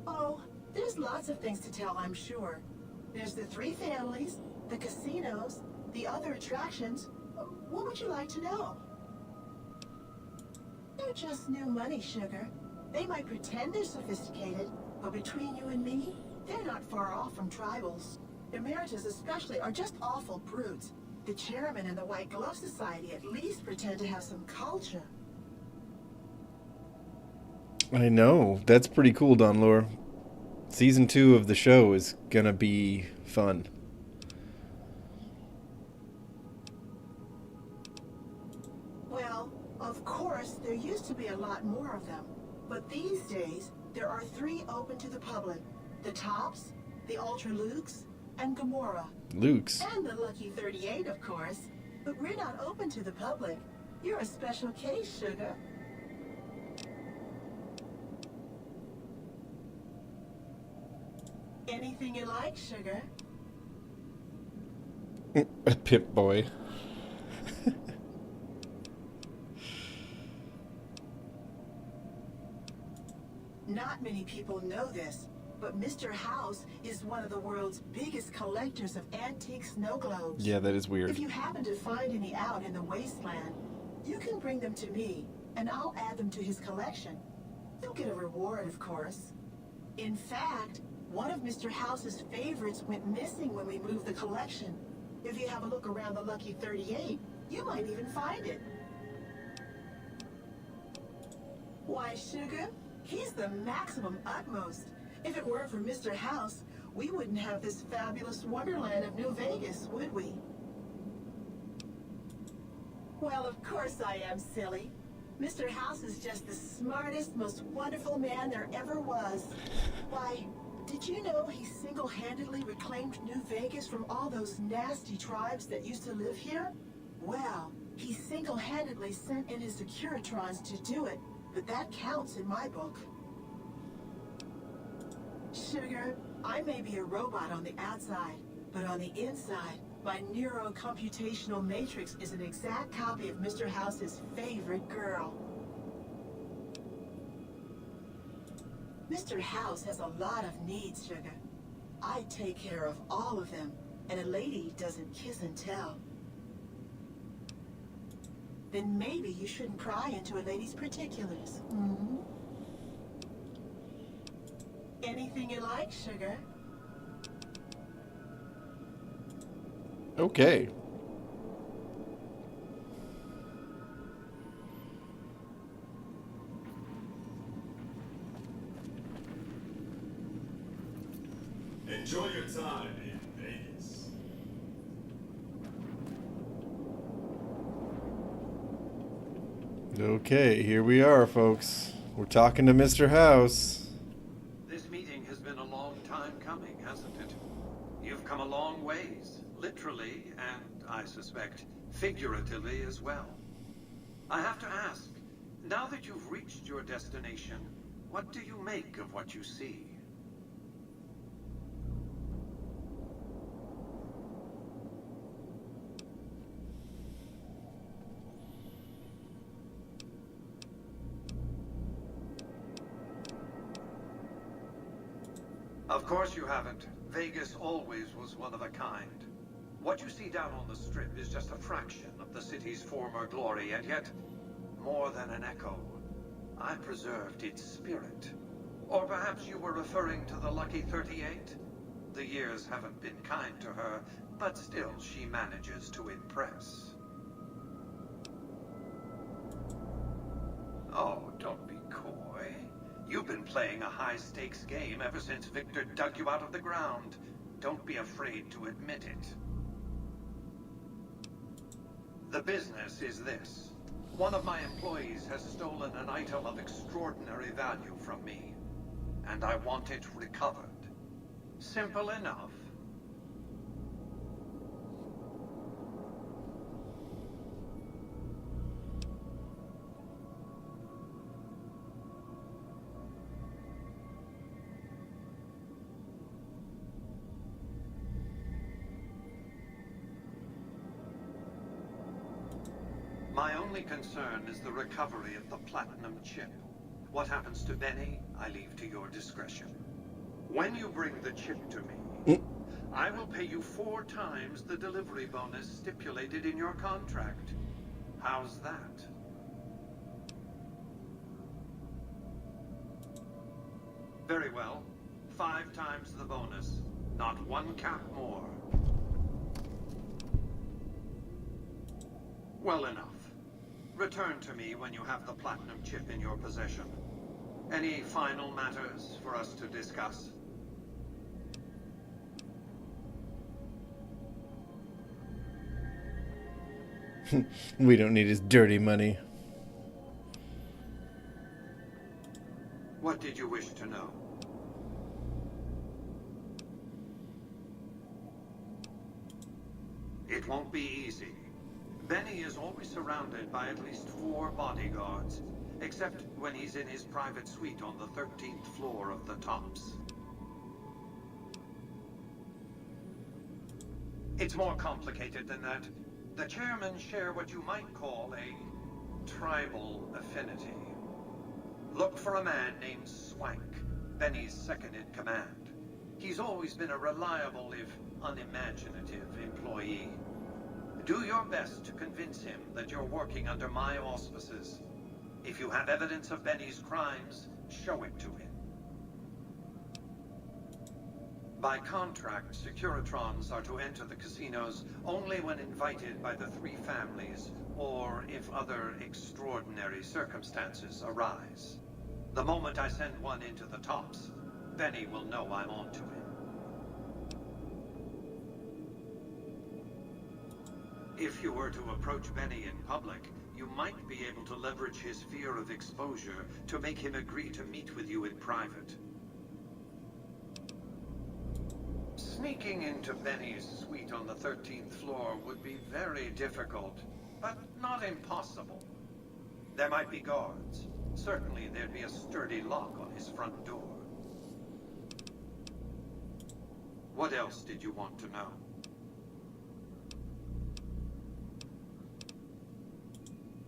Oh, there's lots of things to tell, I'm sure. There's the 3 families, the casinos, the other attractions. What would you like to know? They're just new money, Sugar. They might pretend they're sophisticated, but between you and me, they're not far off from tribals. Emeritus especially are just awful brutes. The chairman and the White Glove Society at least pretend to have some culture. I know. That's pretty cool, Don Lore. Season 2 of the show is gonna be fun. Well, of course, there used to be a lot more of them. But these days, there are 3 open to the public. The Tops, the Ultra Lukes, and Gamora. Luke's. And the Lucky 38, of course. But we're not open to the public. You're a special case, Sugar. Anything you like, Sugar? A Pip Boy. Not many people know this, but Mr. House is one of the world's biggest collectors of antique snow globes. Yeah, that is weird. If you happen to find any out in the wasteland, you can bring them to me, and I'll add them to his collection. You'll get a reward, of course. In fact, one of Mr. House's favorites went missing when we moved the collection. If you have a look around the Lucky 38, you might even find it. Why, Sugar? He's the maximum utmost. If it weren't for Mr. House, we wouldn't have this fabulous wonderland of New Vegas, would we? Well, of course I am silly. Mr. House is just the smartest, most wonderful man there ever was. Why, did you know he single-handedly reclaimed New Vegas from all those nasty tribes that used to live here? Well, he single-handedly sent in his Securitrons to do it, but that counts in my book. Sugar, I may be a robot on the outside, but on the inside, my neurocomputational matrix is an exact copy of Mr. House's favorite girl. Mr. House has a lot of needs, Sugar. I take care of all of them, and a lady doesn't kiss and tell. Then maybe you shouldn't pry into a lady's particulars. Mm-hmm. Anything you like, Sugar? Okay. Enjoy your time in Vegas. Okay, here we are, folks. We're talking to Mr. House. This meeting has been a long time coming, hasn't it? You've come a long ways, literally, and I suspect figuratively as well. I have to ask, now that you've reached your destination, what do you make of what you see? Of course you haven't. Vegas always was one of a kind. What you see down on the Strip is just a fraction of the city's former glory, and yet, more than an echo. I preserved its spirit. Or perhaps you were referring to the Lucky 38? The years haven't been kind to her, but still she manages to impress. Oh, don't be coy. You've been playing a high-stakes game ever since Victor dug you out of the ground. Don't be afraid to admit it. The business is this. One of my employees has stolen an item of extraordinary value from me, and I want it recovered. Simple enough. My only concern is the recovery of the platinum chip. What happens to Benny, I leave to your discretion. When you bring the chip to me, I will pay you 4 times the delivery bonus stipulated in your contract. How's that? Very well. 5 times the bonus. Not 1 cap more. Well enough. Return to me when you have the platinum chip in your possession. Any final matters for us to discuss? We don't need his dirty money. What did you wish to know? It won't be easy. Benny is always surrounded by at least 4 bodyguards, except when he's in his private suite on the 13th floor of the Tops. It's more complicated than that. The chairmen share what you might call a tribal affinity. Look for a man named Swank, Benny's second-in-command. He's always been a reliable, if unimaginative, employee. Do your best to convince him that you're working under my auspices. If you have evidence of Benny's crimes, show it to him. By contract, Securitrons are to enter the casinos only when invited by the 3 families, or if other extraordinary circumstances arise. The moment I send one into the Tops, Benny will know I'm on to him. If you were to approach Benny in public, you might be able to leverage his fear of exposure to make him agree to meet with you in private. Sneaking into Benny's suite on the 13th floor would be very difficult, but not impossible. There might be guards. Certainly there'd be a sturdy lock on his front door. What else did you want to know?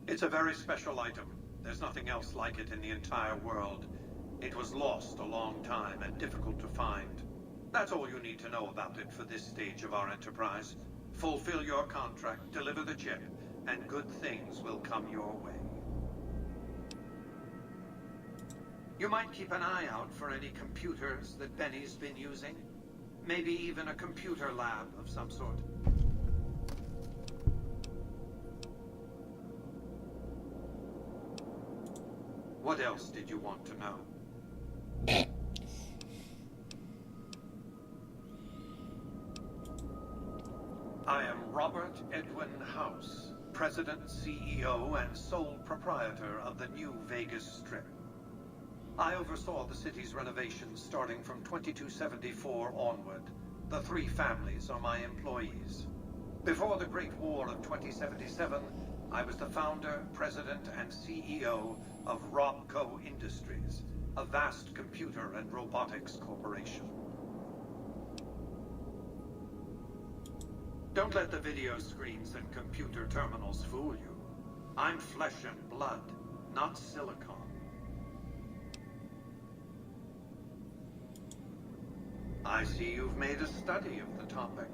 It's a very special item. There's nothing else like it in the entire world. It was lost a long time and difficult to find. That's all you need to know about it for this stage of our enterprise. Fulfill your contract, deliver the chip, and good things will come your way. You might keep an eye out for any computers that Benny's been using. Maybe even a computer lab of some sort. What else did you want to know? I am Robert Edwin House, President, CEO, and sole proprietor of the New Vegas Strip. I oversaw the city's renovations starting from 2274 onward. The 3 families are my employees. Before the Great War of 2077, I was the founder, president, and CEO of Robco Industries, a vast computer and robotics corporation. Don't let the video screens and computer terminals fool you. I'm flesh and blood, not silicon. I see you've made a study of the topic.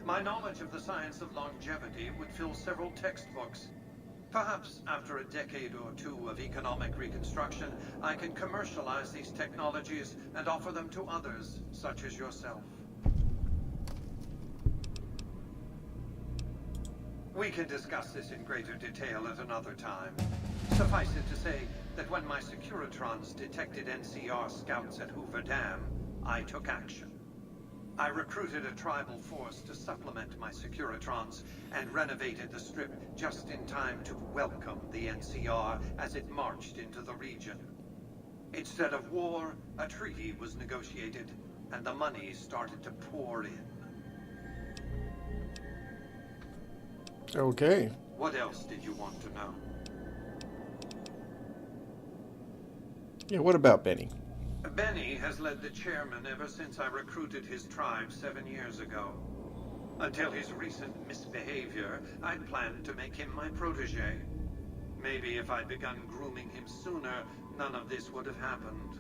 My knowledge of the science of longevity would fill several textbooks. Perhaps after a decade or 2 of economic reconstruction, I can commercialize these technologies and offer them to others, such as yourself. We can discuss this in greater detail at another time. Suffice it to say that when my Securitrons detected NCR scouts at Hoover Dam, I took action. I recruited a tribal force to supplement my Securitrons and renovated the strip just in time to welcome the NCR as it marched into the region. Instead of war, a treaty was negotiated, and the money started to pour in. Okay. What else did you want to know? Yeah, what about Benny? Benny has led the chairman ever since I recruited his tribe 7 years ago. Until his recent misbehavior, I'd planned to make him my protege. Maybe if I'd begun grooming him sooner, none of this would have happened.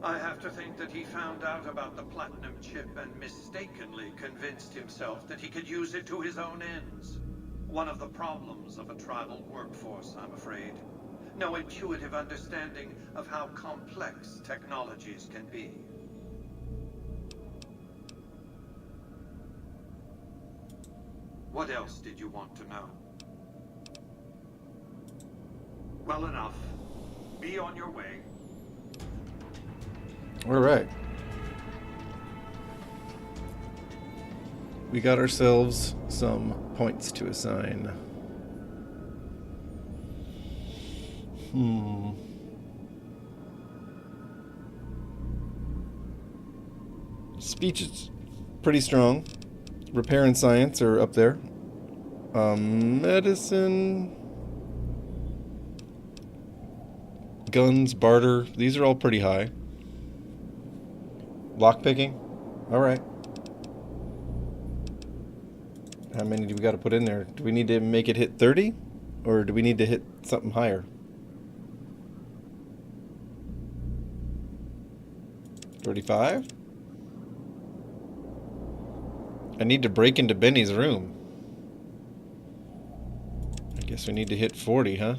I have to think that he found out about the platinum chip and mistakenly convinced himself that he could use it to his own ends. One of the problems of a tribal workforce, I'm afraid. No intuitive understanding of how complex technologies can be. What else did you want to know? Well enough. Be on your way. All right. We got ourselves some points to assign. Speech is pretty strong. Repair and science are up there. Medicine, guns, barter, these are all pretty high. Lockpicking? Alright. How many do we got to put in there? Do we need to make it hit 30? Or do we need to hit something higher? 35? I need to break into Benny's room. I guess we need to hit 40, huh?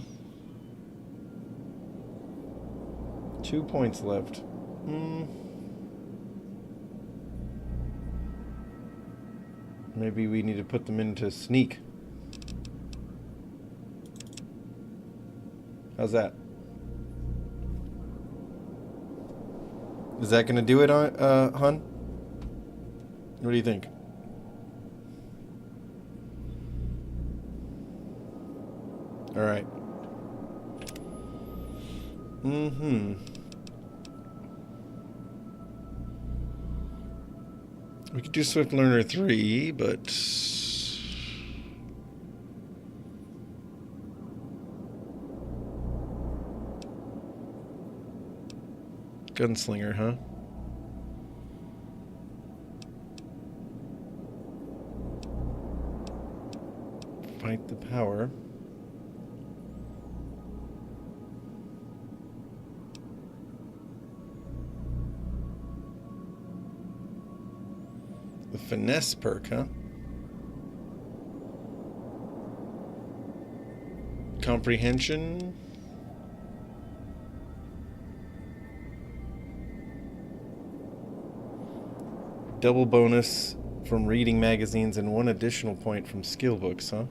2 points left. Maybe we need to put them into sneak. How's that? Is that gonna do it, hun? What do you think? All right. We could do Swift Learner 3, but Gunslinger, huh? Fight the power. The finesse perk, huh? Comprehension. Double bonus from reading magazines and 1 additional point from skill books, huh?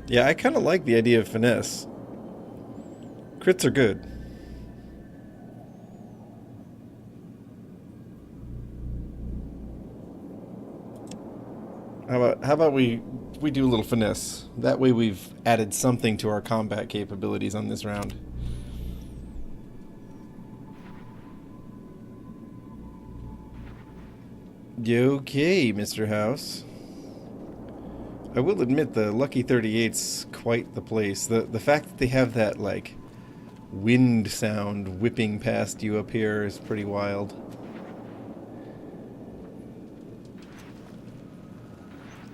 Yeah, I kind of like the idea of finesse. Crits are good. How about we do a little finesse? That way we've added something to our combat capabilities on this round. Okay, Mr. House. I will admit the Lucky 38's quite the place. The fact that they have that, like, wind sound whipping past you up here is pretty wild.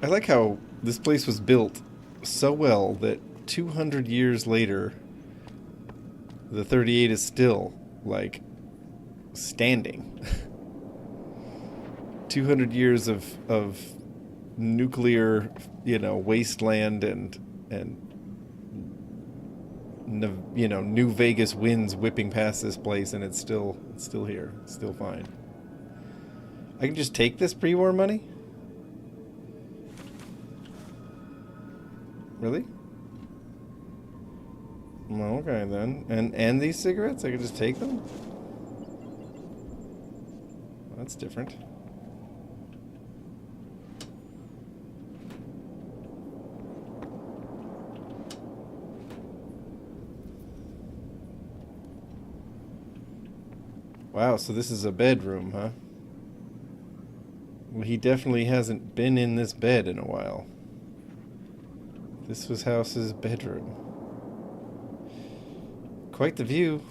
I like how this place was built so well that 200 years later, the 38 is still, like, standing. 200 years of nuclear, wasteland and New Vegas winds whipping past this place, and it's still here. It's still fine. I can just take this pre-war money? Really? Well, okay then. And these cigarettes? I can just take them? That's different. Wow, so this is a bedroom, huh? Well, he definitely hasn't been in this bed in a while. This was House's bedroom. Quite the view.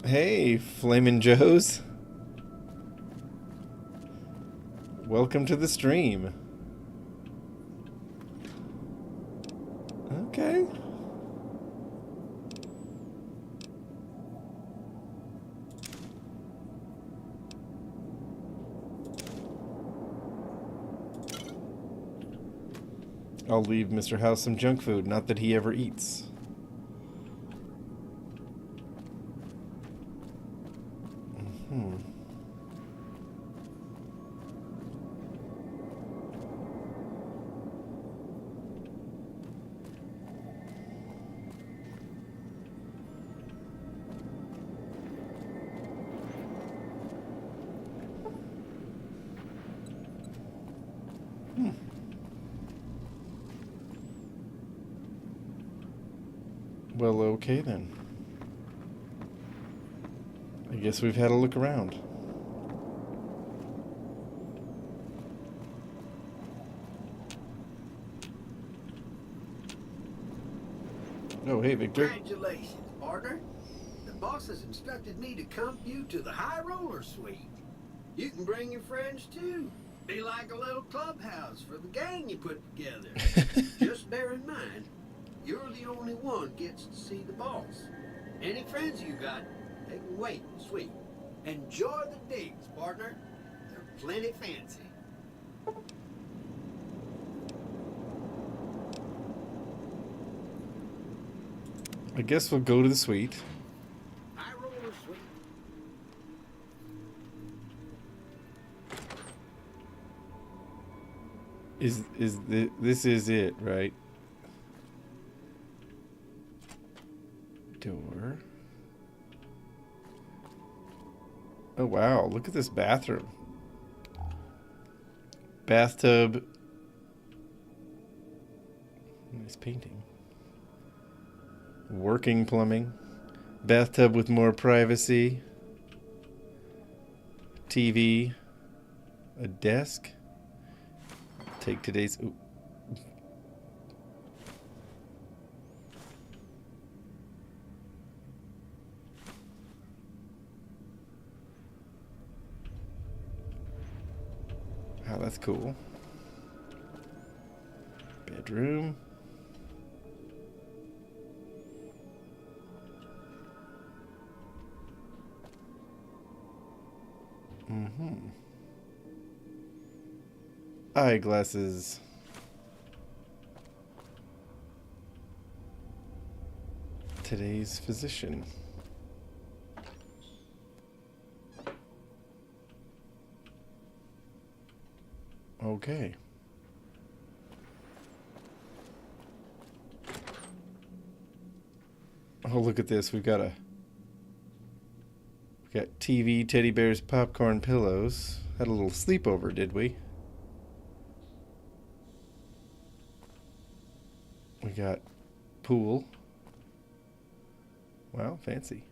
Hey, Flamin' Joes. Welcome to the stream. Okay. I'll leave Mr. House some junk food, not that he ever eats. Well, okay then. I guess we've had a look around. Oh, hey, Victor. Congratulations, partner. The boss has instructed me to comp you to the high roller suite. You can bring your friends too. Be like a little clubhouse for the gang you put together. Just bear in mind, you're the only one gets to see the boss. Any friends you got, they can wait in the suite. Enjoy the digs, partner. They're plenty fancy. I guess we'll go to the suite. High roller suite. This is it, right? Door. Oh wow, look at this bathroom. Bathtub. Nice painting. Working plumbing. Bathtub with more privacy. TV. A desk. Take today's... Ooh. Wow, that's cool. Bedroom. Mm-hmm. Eyeglasses. Today's physician. Okay. Oh, look at this. We got TV, teddy bears, popcorn, pillows. Had a little sleepover, did we? We got pool. Wow, fancy.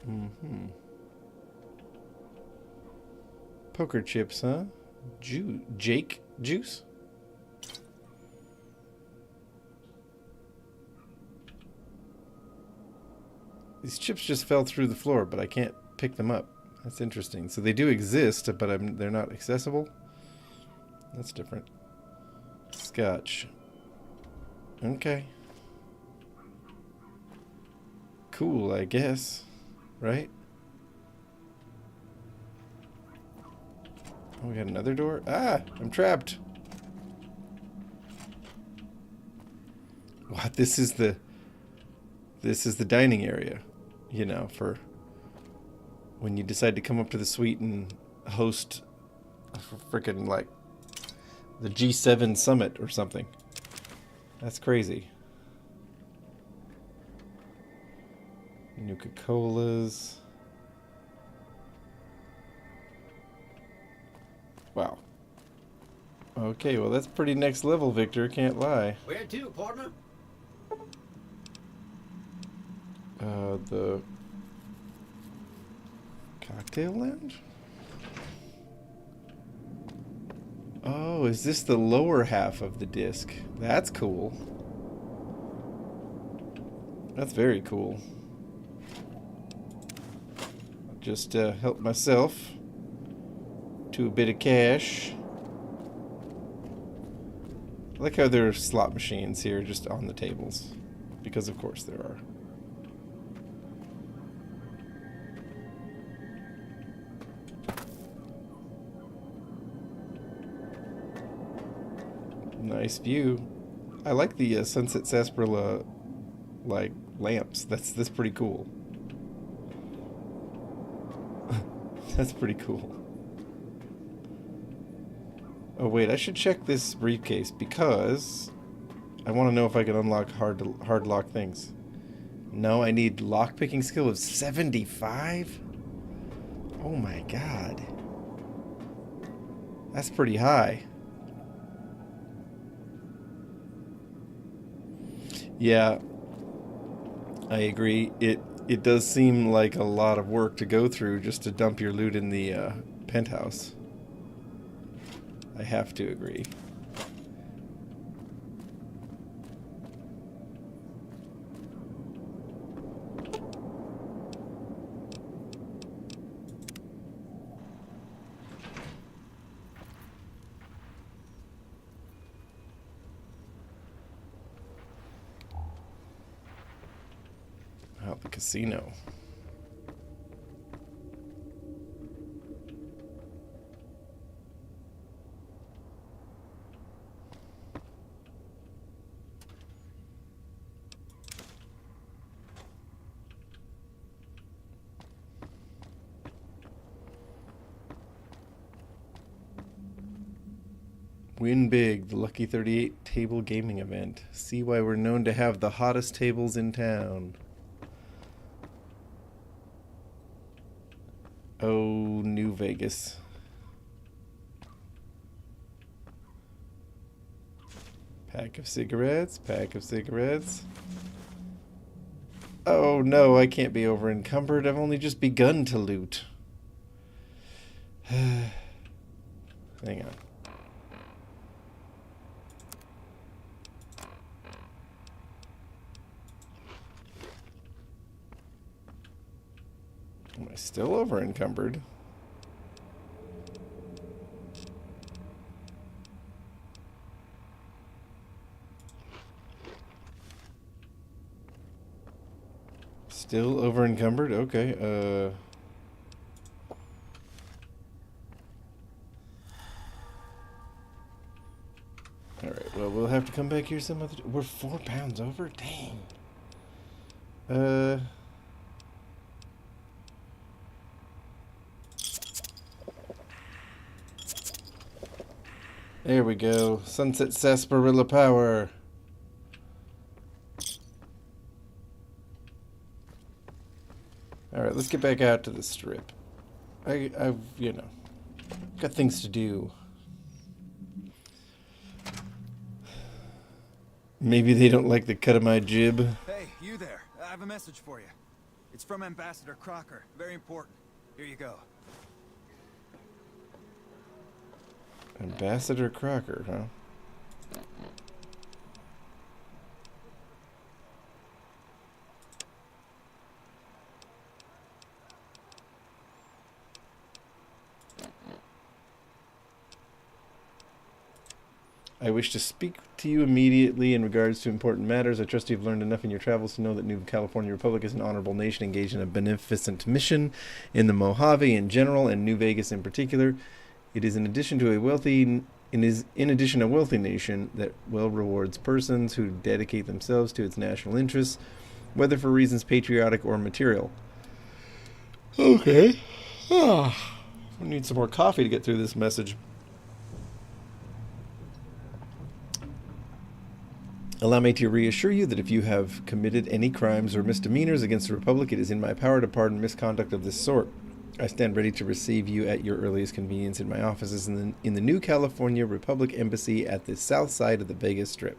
Mm-hmm. Poker chips, huh? Jake juice? These chips just fell through the floor, but I can't pick them up. That's interesting. So they do exist, but they're not accessible? That's different. Scotch. Okay. Cool, I guess. Right? Oh, we got another door? Ah! I'm trapped! What? This is the dining area. You know, for when you decide to come up to the suite and host a freaking, like, the G7 summit or something. That's crazy. Nuka-Colas. Wow. Okay, well that's pretty next level, Victor, can't lie. Where to, partner? The cocktail lounge? Oh, is this the lower half of the disc? That's cool. That's very cool. Just help myself to a bit of cash. I like how there are slot machines here just on the tables. Because of course there are. Nice view. I like the Sunset Sarsaparilla like lamps. That's pretty cool. That's pretty cool. Oh wait, I should check this briefcase because I want to know if I can unlock hard lock things. No, I need lockpicking skill of 75? Oh my god. That's pretty high. Yeah, I agree. It does seem like a lot of work to go through just to dump your loot in the penthouse. I have to agree. Out the casino. Win big, the Lucky 38 table gaming event. See why we're known to have the hottest tables in town. Oh, New Vegas. Pack of cigarettes, pack of cigarettes. Oh no, I can't be over encumbered. I've only just begun to loot. Hang on. Am I still over encumbered? Still over encumbered? Okay, Alright, well, we'll have to come back here some other. We're 4 pounds over. Dang. There we go. Sunset Sarsaparilla power. All right, let's get back out to the strip. I've you know, got things to do. Maybe they don't like the cut of my jib. Hey, you there. I have a message for you. It's from Ambassador Crocker. Very important. Here you go. Ambassador Crocker, huh? I wish to speak to you immediately in regards to important matters. I trust you've learned enough in your travels to know that New California Republic is an honorable nation engaged in a beneficent mission in the Mojave in general and New Vegas in particular. It is in addition a wealthy nation that well rewards persons who dedicate themselves to its national interests, whether for reasons patriotic or material. Okay. We need some more coffee to get through this message. Allow me to reassure you that if you have committed any crimes or misdemeanors against the Republic, it is in my power to pardon misconduct of this sort. I stand ready to receive you at your earliest convenience in my offices in the New California Republic Embassy at the south side of the Vegas Strip.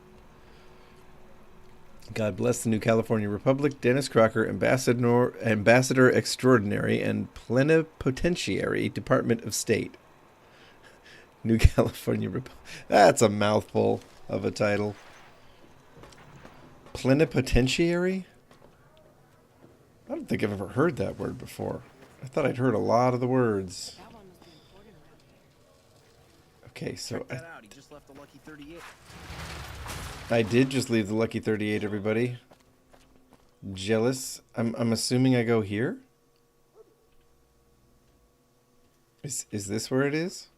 God bless the New California Republic. Dennis Crocker, Ambassador Extraordinary and Plenipotentiary, Department of State. New California Republic. That's a mouthful of a title. Plenipotentiary? I don't think I've ever heard that word before. I thought I'd heard a lot of the words. Okay, so He just left the Lucky 38. I did just leave the Lucky 38, everybody. Jealous. I'm assuming I go here? Is this where it is?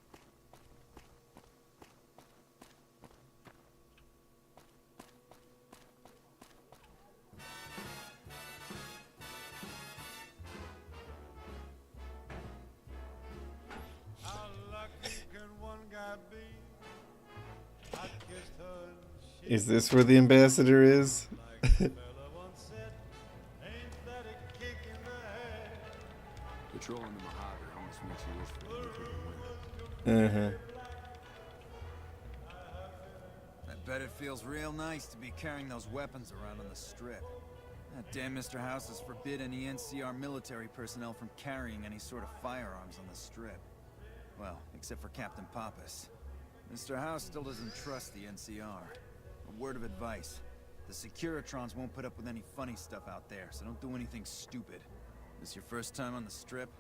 Is this where the ambassador is? Patrolling the Mojave almost makes you wish for the winter. Uh-huh. I bet it feels real nice to be carrying those weapons around on the strip. That damn Mr. House has forbid any NCR military personnel from carrying any sort of firearms on the strip. Well, except for Captain Pappas. Mr. House still doesn't trust the NCR. A word of advice. The Securitrons won't put up with any funny stuff out there, so don't do anything stupid. This your first time on the strip?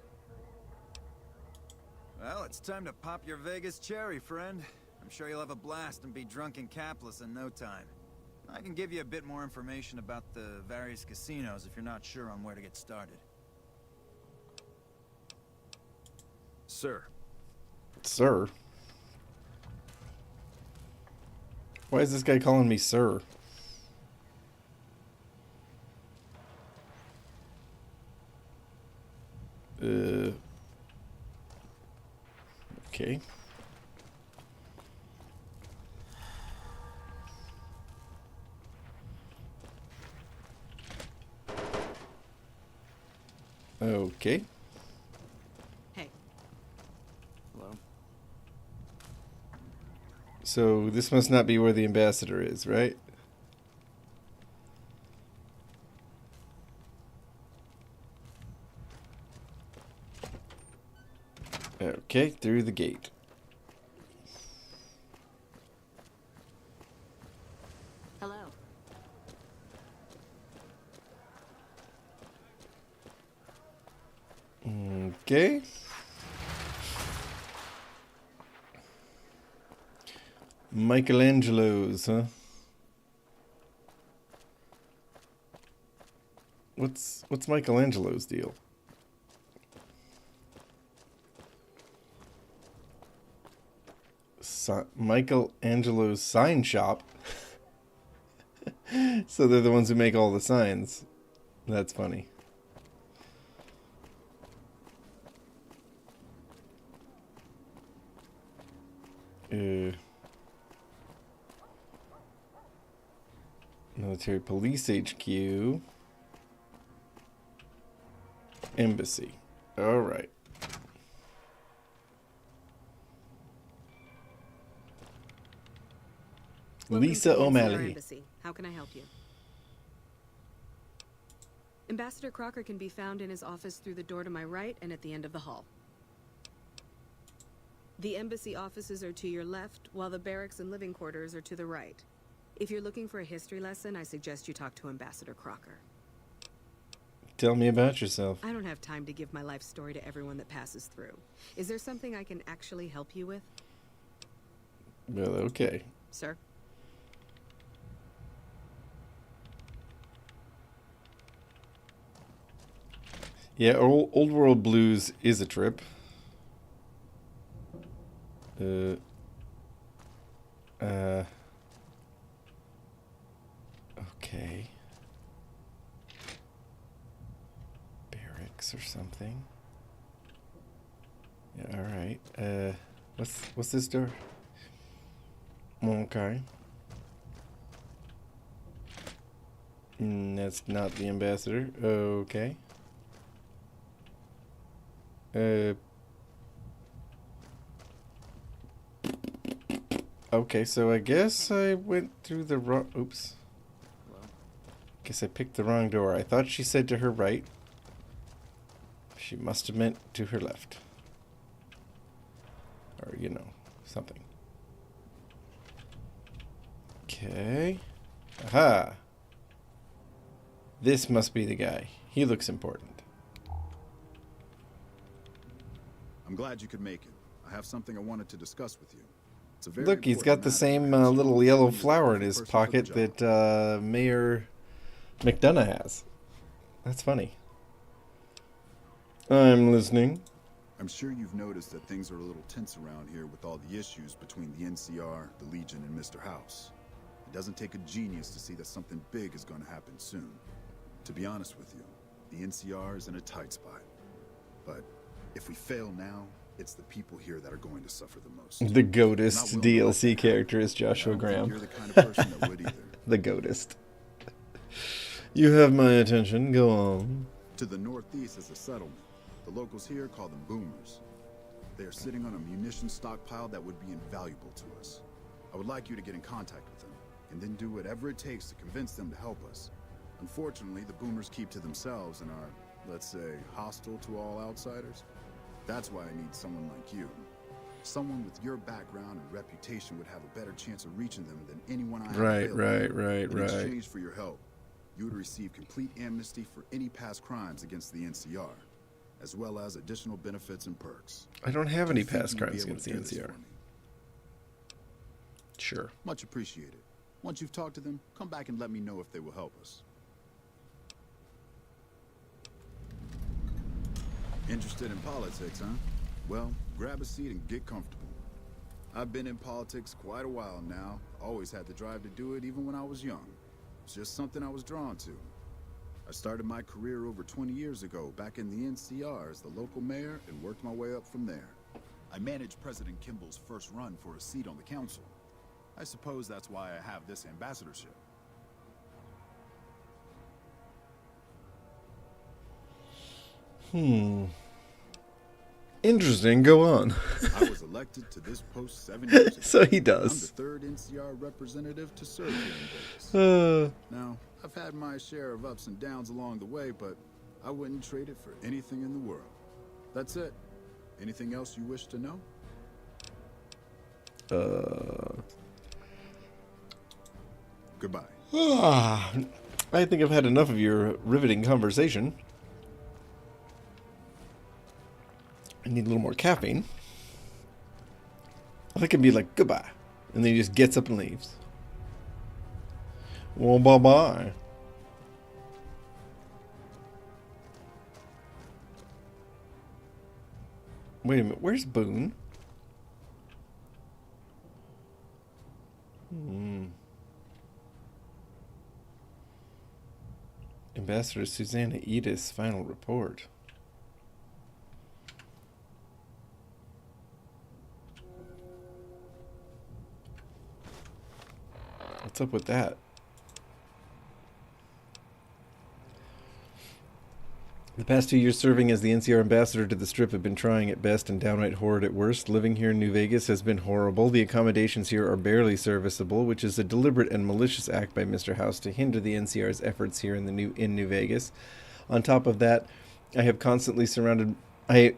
Well, it's time to pop your Vegas cherry, friend. I'm sure you'll have a blast and be drunk and capless in no time. I can give you a bit more information about the various casinos if you're not sure on where to get started. Sir. Sir? Why is this guy calling me sir? Okay. Okay. Hey. Hello. So this must not be where the ambassador is, right? Okay, through the gate. Hello. Okay. Michelangelo's, huh? What's Michelangelo's deal? Michelangelo's sign shop. So they're the ones who make all the signs. That's funny. Military Police HQ. Embassy. All right. Welcome Lisa to the NCR O'Malley. Embassy. How can I help you? Ambassador Crocker can be found in his office through the door to my right and at the end of the hall. The embassy offices are to your left, while the barracks and living quarters are to the right. If you're looking for a history lesson, I suggest you talk to Ambassador Crocker. Tell me about yourself. I don't have time to give my life story to everyone that passes through. Is there something I can actually help you with? Well, okay. Sir? Yeah, Old World Blues is a trip. Okay. Barracks or something. Yeah, all right. What's this door? Okay. That's not the ambassador. Okay. Okay, so I guess I went through the wrong... Oops. Guess I picked the wrong door. I thought she said to her right. She must have meant to her left. Or, you know, something. Okay. Aha! This must be the guy. He looks important. I'm glad you could make it. I have something I wanted to discuss with you. It's a very Look, he's got the same little yellow flower in his pocket that Mayor McDonough has. That's funny. I'm listening. I'm sure you've noticed that things are a little tense around here with all the issues between the NCR, the Legion, and Mr. House. It doesn't take a genius to see that something big is going to happen soon. To be honest with you, the NCR is in a tight spot. But if we fail now, it's the people here that are going to suffer the most. The Goatist DLC character is Joshua Graham. You're the kind of person that would either. The Goatist. You have my attention. Go on. To the northeast is a settlement. The locals here call them boomers. They are sitting on a munition stockpile that would be invaluable to us. I would like you to get in contact with them, and then do whatever it takes to convince them to help us. Unfortunately, the boomers keep to themselves and are, let's say, hostile to all outsiders. That's why I need someone like you. Someone with your background and reputation would have a better chance of reaching them than anyone I have. Right. In exchange for your help, you would receive complete amnesty for any past crimes against the NCR, as well as additional benefits and perks. I don't have any past crimes against the NCR. Sure. Much appreciated. Once you've talked to them, come back and let me know if they will help us. Interested in politics, huh? Well, grab a seat and get comfortable. I've been in politics quite a while now. Always had the drive to do it even when I was young. It's just something I was drawn to. I started my career over 20 years ago back in the NCR as the local mayor and worked my way up from there. I managed President Kimball's first run for a seat on the council. I suppose that's why I have this ambassadorship. Interesting. Go on. I was elected to this post 7 years ago. So he does. I'm the third NCR representative to serve here in Vegas. Now, I've had my share of ups and downs along the way, but I wouldn't trade it for anything in the world. That's it. Anything else you wish to know? Goodbye. I think I've had enough of your riveting conversation. I need a little more caffeine. I think it'd be like, goodbye. And then he just gets up and leaves. Well, bye-bye. Wait a minute, where's Boone? Ambassador Susanna Edith's final report. What's up with that? The past 2 years serving as the NCR ambassador to the Strip have been trying at best and downright horrid at worst. Living here in New Vegas has been horrible. The accommodations here are barely serviceable, which is a deliberate and malicious act by Mr. House to hinder the NCR's efforts here in New Vegas. On top of that, I have constantly surrounded by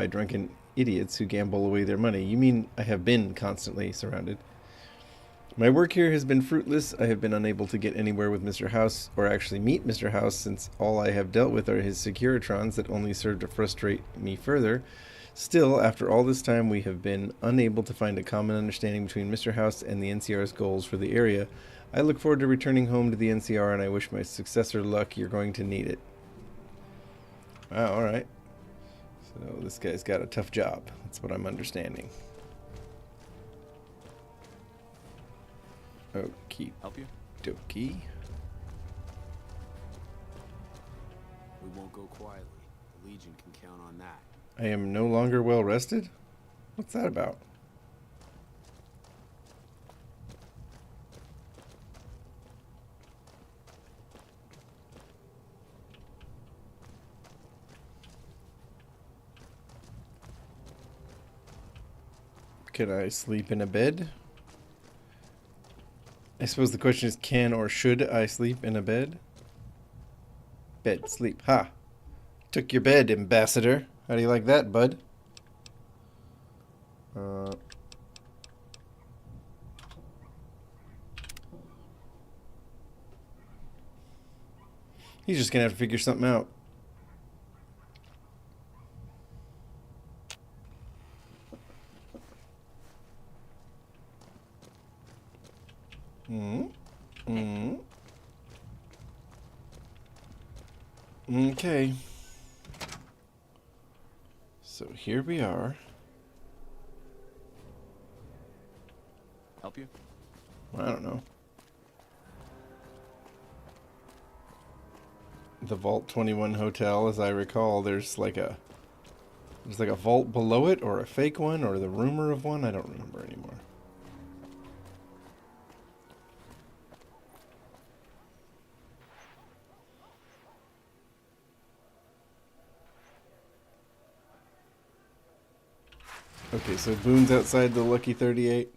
drunken idiots who gamble away their money. You mean I have been constantly surrounded? My work here has been fruitless. I have been unable to get anywhere with Mr. House, or actually meet Mr. House, since all I have dealt with are his Securitrons that only serve to frustrate me further. Still, after all this time, we have been unable to find a common understanding between Mr. House and the NCR's goals for the area. I look forward to returning home to the NCR, and I wish my successor luck. You're going to need it. Wow, alright. So this guy's got a tough job. That's what I'm understanding. Okie Help you? dokie. We won't go quietly. The Legion can count on that. I am no longer well rested? What's that about? Can I sleep in a bed? I suppose the question is, can or should I sleep in a bed? Bed, sleep. Ha! Took your bed, Ambassador. How do you like that, bud? He's just gonna have to figure something out. Okay. So here we are. Help you? I don't know. The Vault 21 Hotel, as I recall, there's like a vault below it, or a fake one, or the rumor of one. I don't remember anymore. Okay, so Boone's outside the Lucky 38.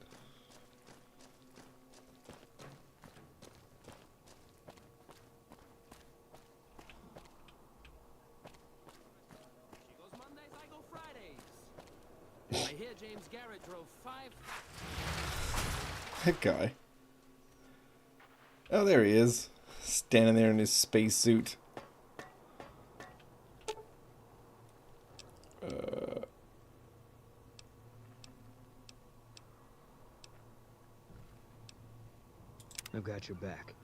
She goes Mondays, I go Fridays. I hear James Garrett drove 5... That guy. Oh, there he is. Standing there in his spacesuit. I've got your back.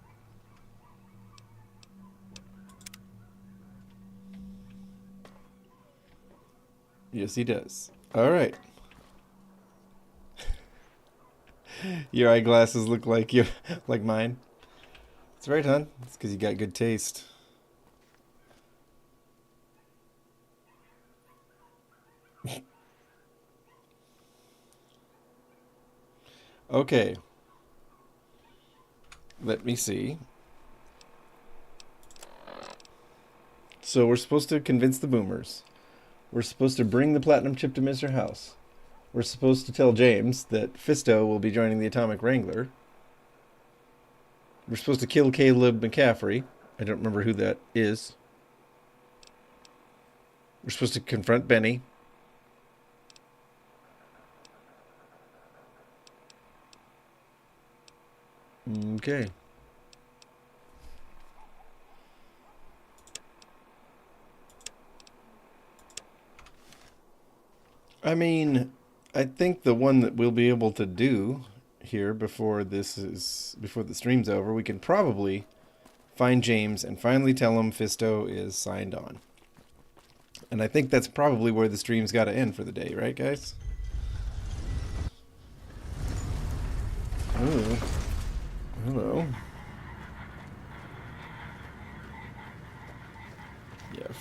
Yes, he does. All right. Your eyeglasses look like like mine. That's right, hon. It's because you got good taste. Okay. Let me see. So we're supposed to convince the boomers. We're supposed to bring the platinum chip to Mr. House. We're supposed to tell James that Fisto will be joining the Atomic Wrangler. We're supposed to kill Caleb McCaffrey. I don't remember who that is. We're supposed to confront Benny. Okay. I mean, I think the one that we'll be able to do here before the stream's over, we can probably find James and finally tell him Fisto is signed on. And I think that's probably where the stream's got to end for the day, right, guys? Oh. Hello.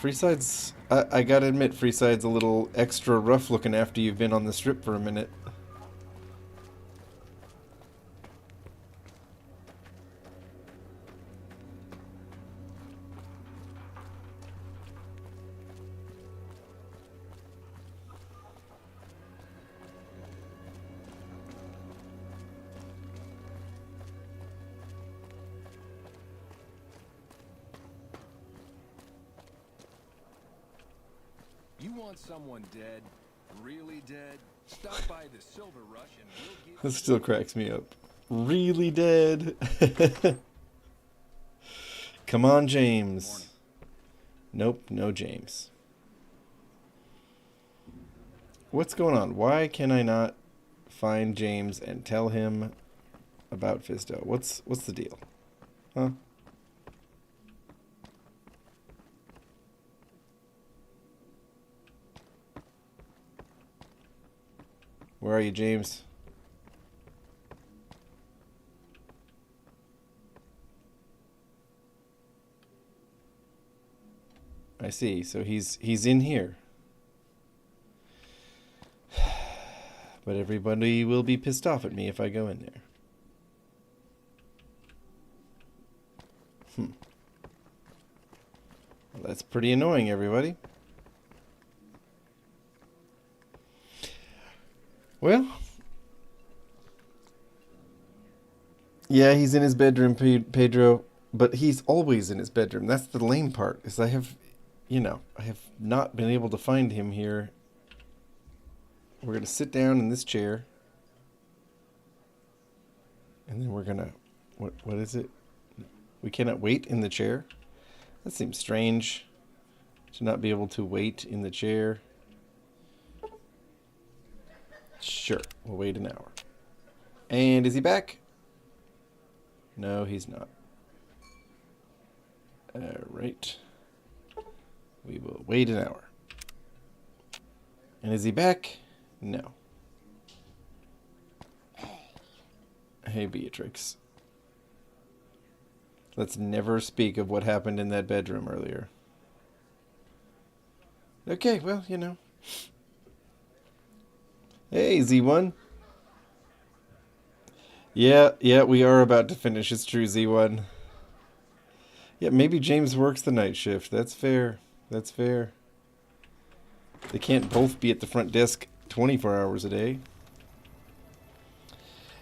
Freeside's... I gotta admit, Freeside's a little extra rough looking after you've been on the strip for a minute. You want someone dead? Really dead? Stop by the Silver Rush and we'll give This still cracks me up. Really dead? Come on, James. Nope, no James. What's going on? Why can I not find James and tell him about Fisto? What's the deal? Huh? Where are you, James? I see. So he's in here. But everybody will be pissed off at me if I go in there. Well, that's pretty annoying, everybody. Well, yeah, he's in his bedroom, Pedro, but he's always in his bedroom. That's the lame part, is I have not been able to find him here. We're going to sit down in this chair, and then we're going to, what is it? We cannot wait in the chair? That seems strange, to not be able to wait in the chair. Sure, we'll wait an hour. And is he back? No, he's not. Alright. We will wait an hour. And is he back? No. Hey, Beatrix. Let's never speak of what happened in that bedroom earlier. Okay, well, you know. Hey, Z1. Yeah, we are about to finish. It's true, Z1. Yeah, maybe James works the night shift. That's fair. That's fair. They can't both be at the front desk 24 hours a day.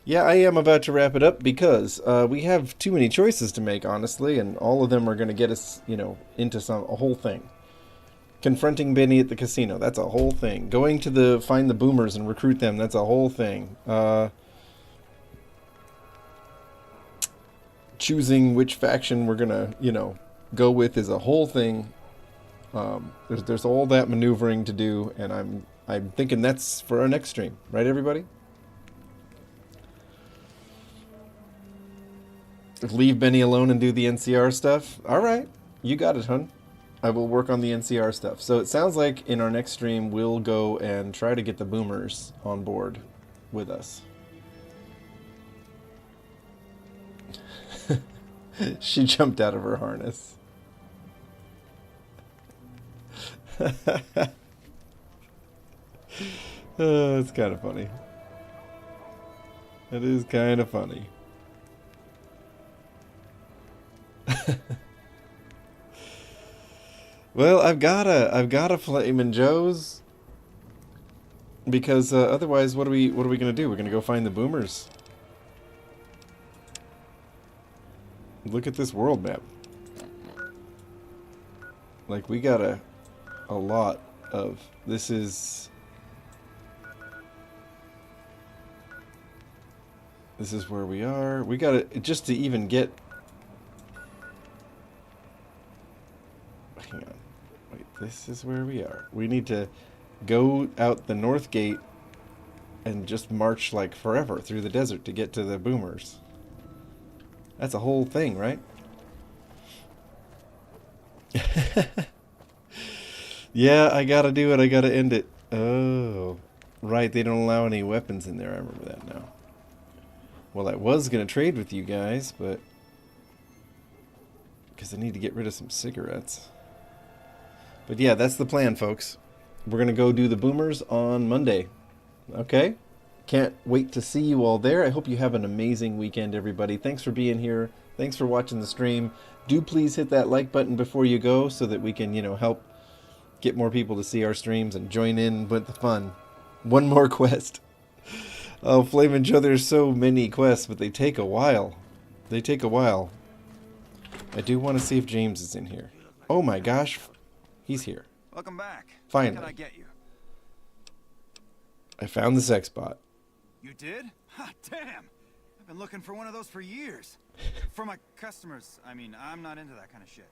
Yeah, I am about to wrap it up because we have too many choices to make, honestly, and all of them are going to get us, into a whole thing. Confronting Benny at the casino, that's a whole thing. Going to find the boomers and recruit them, that's a whole thing. Choosing which faction we're gonna, go with is a whole thing. There's all that maneuvering to do, and I'm thinking that's for our next stream, right, everybody? Leave Benny alone and do the NCR stuff. All right, you got it, hun. I will work on the NCR stuff. So it sounds like in our next stream, we'll go and try to get the boomers on board with us. She jumped out of her harness. It's kind of funny. It is kind of funny. Well, I've got a Flamin' Joe's because otherwise, what are we gonna do? We're gonna go find the boomers. Look at this world map. Like, we got a lot of this is where we are. We got to just to even get. Hang on. Wait, this is where we are. We need to go out the north gate and just march like forever through the desert to get to the boomers. That's a whole thing, right? Yeah, I gotta do it. I gotta end it. Oh, right. They don't allow any weapons in there. I remember that now. Well, I was gonna trade with you guys, but because I need to get rid of some cigarettes. But yeah, that's the plan, folks. We're going to go do the boomers on Monday. Okay? Can't wait to see you all there. I hope you have an amazing weekend, everybody. Thanks for being here. Thanks for watching the stream. Do please hit that like button before you go so that we can, help get more people to see our streams and join in with the fun. One more quest. Oh, Flamin' Joe, there's so many quests, but they take a while. They take a while. I do want to see if James is in here. Oh my gosh. He's here. Welcome back. Finally. What can I get you? I found the sex bot. You did? Ha, damn! I've been looking for one of those for years. For my customers. I mean, I'm not into that kind of shit.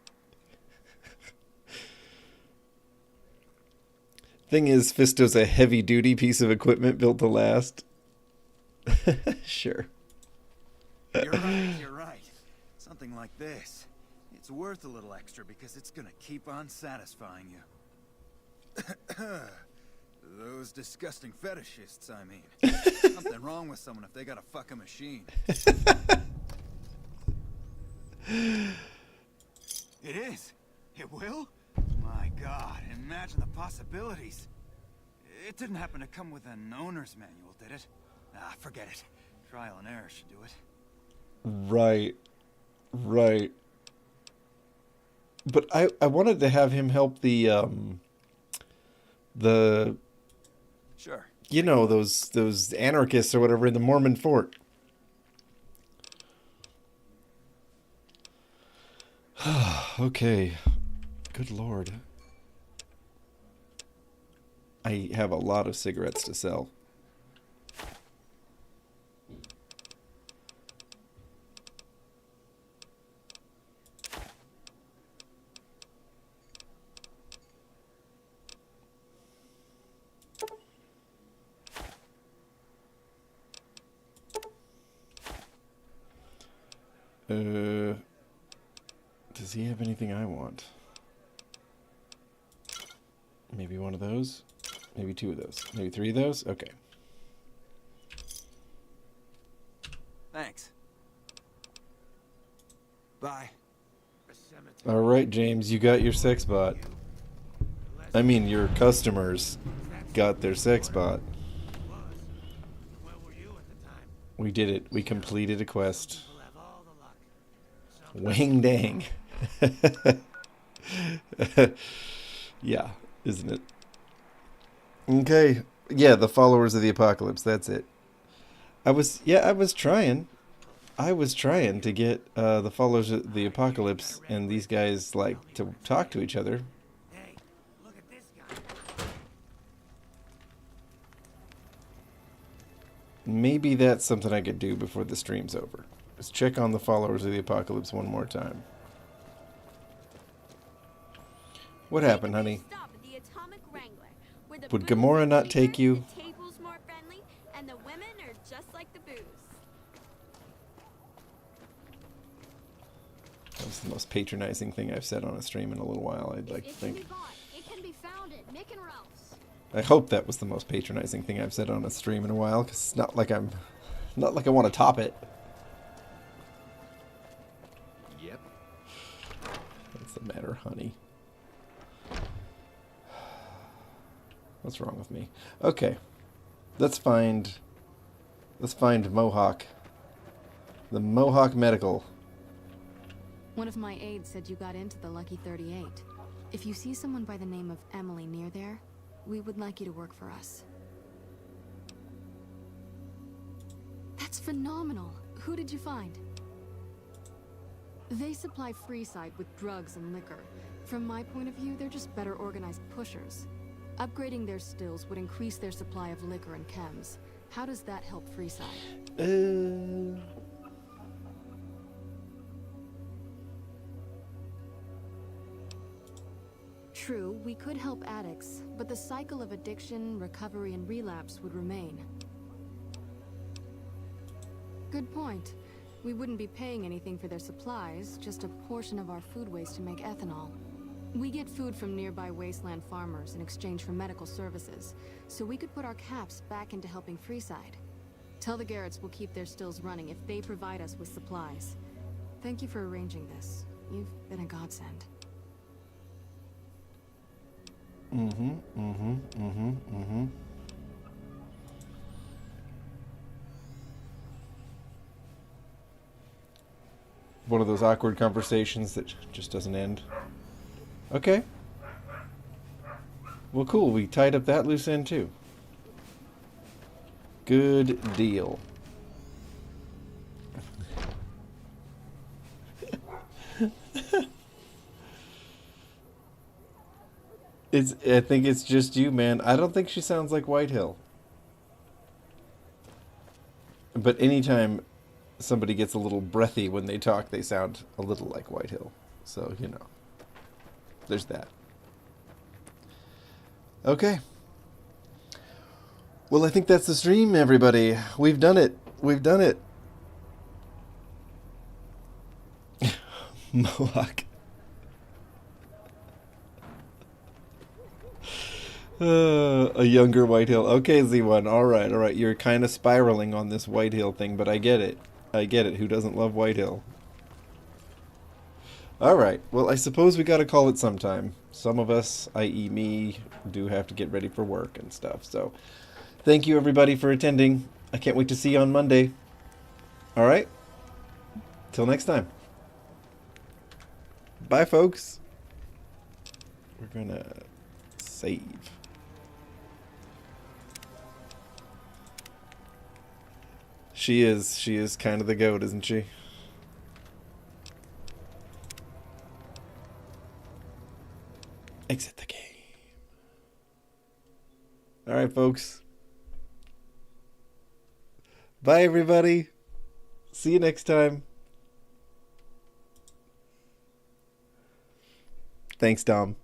Thing is, Fisto's a heavy-duty piece of equipment built to last. Sure. You're right, you're right. Something like this. It's worth a little extra because it's gonna keep on satisfying you. Those disgusting fetishists, I mean. Something wrong with someone if they gotta fuck a machine. It is. It will? My God, imagine the possibilities. It didn't happen to come with an owner's manual, did it? Ah, forget it. Trial and error should do it. Right. Right. But I wanted to have him help the Sure. Those anarchists or whatever in the Mormon fort. Okay. Good Lord. I have a lot of cigarettes to sell. Does he have anything I want? Maybe one of those? Maybe two of those? Maybe three of those? Okay. Thanks. Bye. All right, James, you got your sex bot. I mean, your customers got their sex bot. We did it. We completed a quest. Wang dang. Yeah, isn't it? Okay. Yeah, the followers of the apocalypse. That's it. I was trying to get the followers of the apocalypse and these guys to talk to each other. Hey, look at this guy. Maybe that's something I could do before the stream's over. Let's check on the followers of the apocalypse one more time. What happened, honey? Would Gamora not take you? The table's more friendly, and the women are just like the booze. That was the most patronizing thing I've said on a stream in a little while, I'd like to think. It can be found at Nick and Ralph's. I hope that was the most patronizing thing I've said on a stream in a while, because it's not like I want to top it. Yep. What's the matter, honey? What's wrong with me? Okay. Let's find Mohawk. The Mohawk Medical. One of my aides said you got into the Lucky 38. If you see someone by the name of Emily near there, we would like you to work for us. That's phenomenal. Who did you find? They supply Freeside with drugs and liquor. From my point of view, they're just better organized pushers. Upgrading their stills would increase their supply of liquor and chems. How does that help Freeside? True, we could help addicts, but the cycle of addiction, recovery, and relapse would remain. Good point. We wouldn't be paying anything for their supplies, just a portion of our food waste to make ethanol. We get food from nearby wasteland farmers in exchange for medical services, so we could put our caps back into helping Freeside. Tell the Garretts we'll keep their stills running if they provide us with supplies. Thank you for arranging this. You've been a godsend. One of those awkward conversations that just doesn't end. Okay. Well, cool. We tied up that loose end, too. Good deal. I think it's just you, man. I don't think she sounds like Whitehill. But anytime somebody gets a little breathy when they talk, they sound a little like Whitehill. So, you know. There's that. Okay. Well, I think that's the stream, everybody. We've done it. We've done it. Mohawk. A younger Whitehill. Okay, Z1. All right. You're kind of spiraling on this Whitehill thing, but I get it. I get it. Who doesn't love Whitehill? All right. Well, I suppose we got to call it sometime. Some of us, i.e. me, do have to get ready for work and stuff. So, thank you, everybody, for attending. I can't wait to see you on Monday. All right? Till next time. Bye, folks. We're going to save. She is kind of the goat, isn't she? Exit the game. All right, folks. Bye, everybody. See you next time. Thanks, Dom.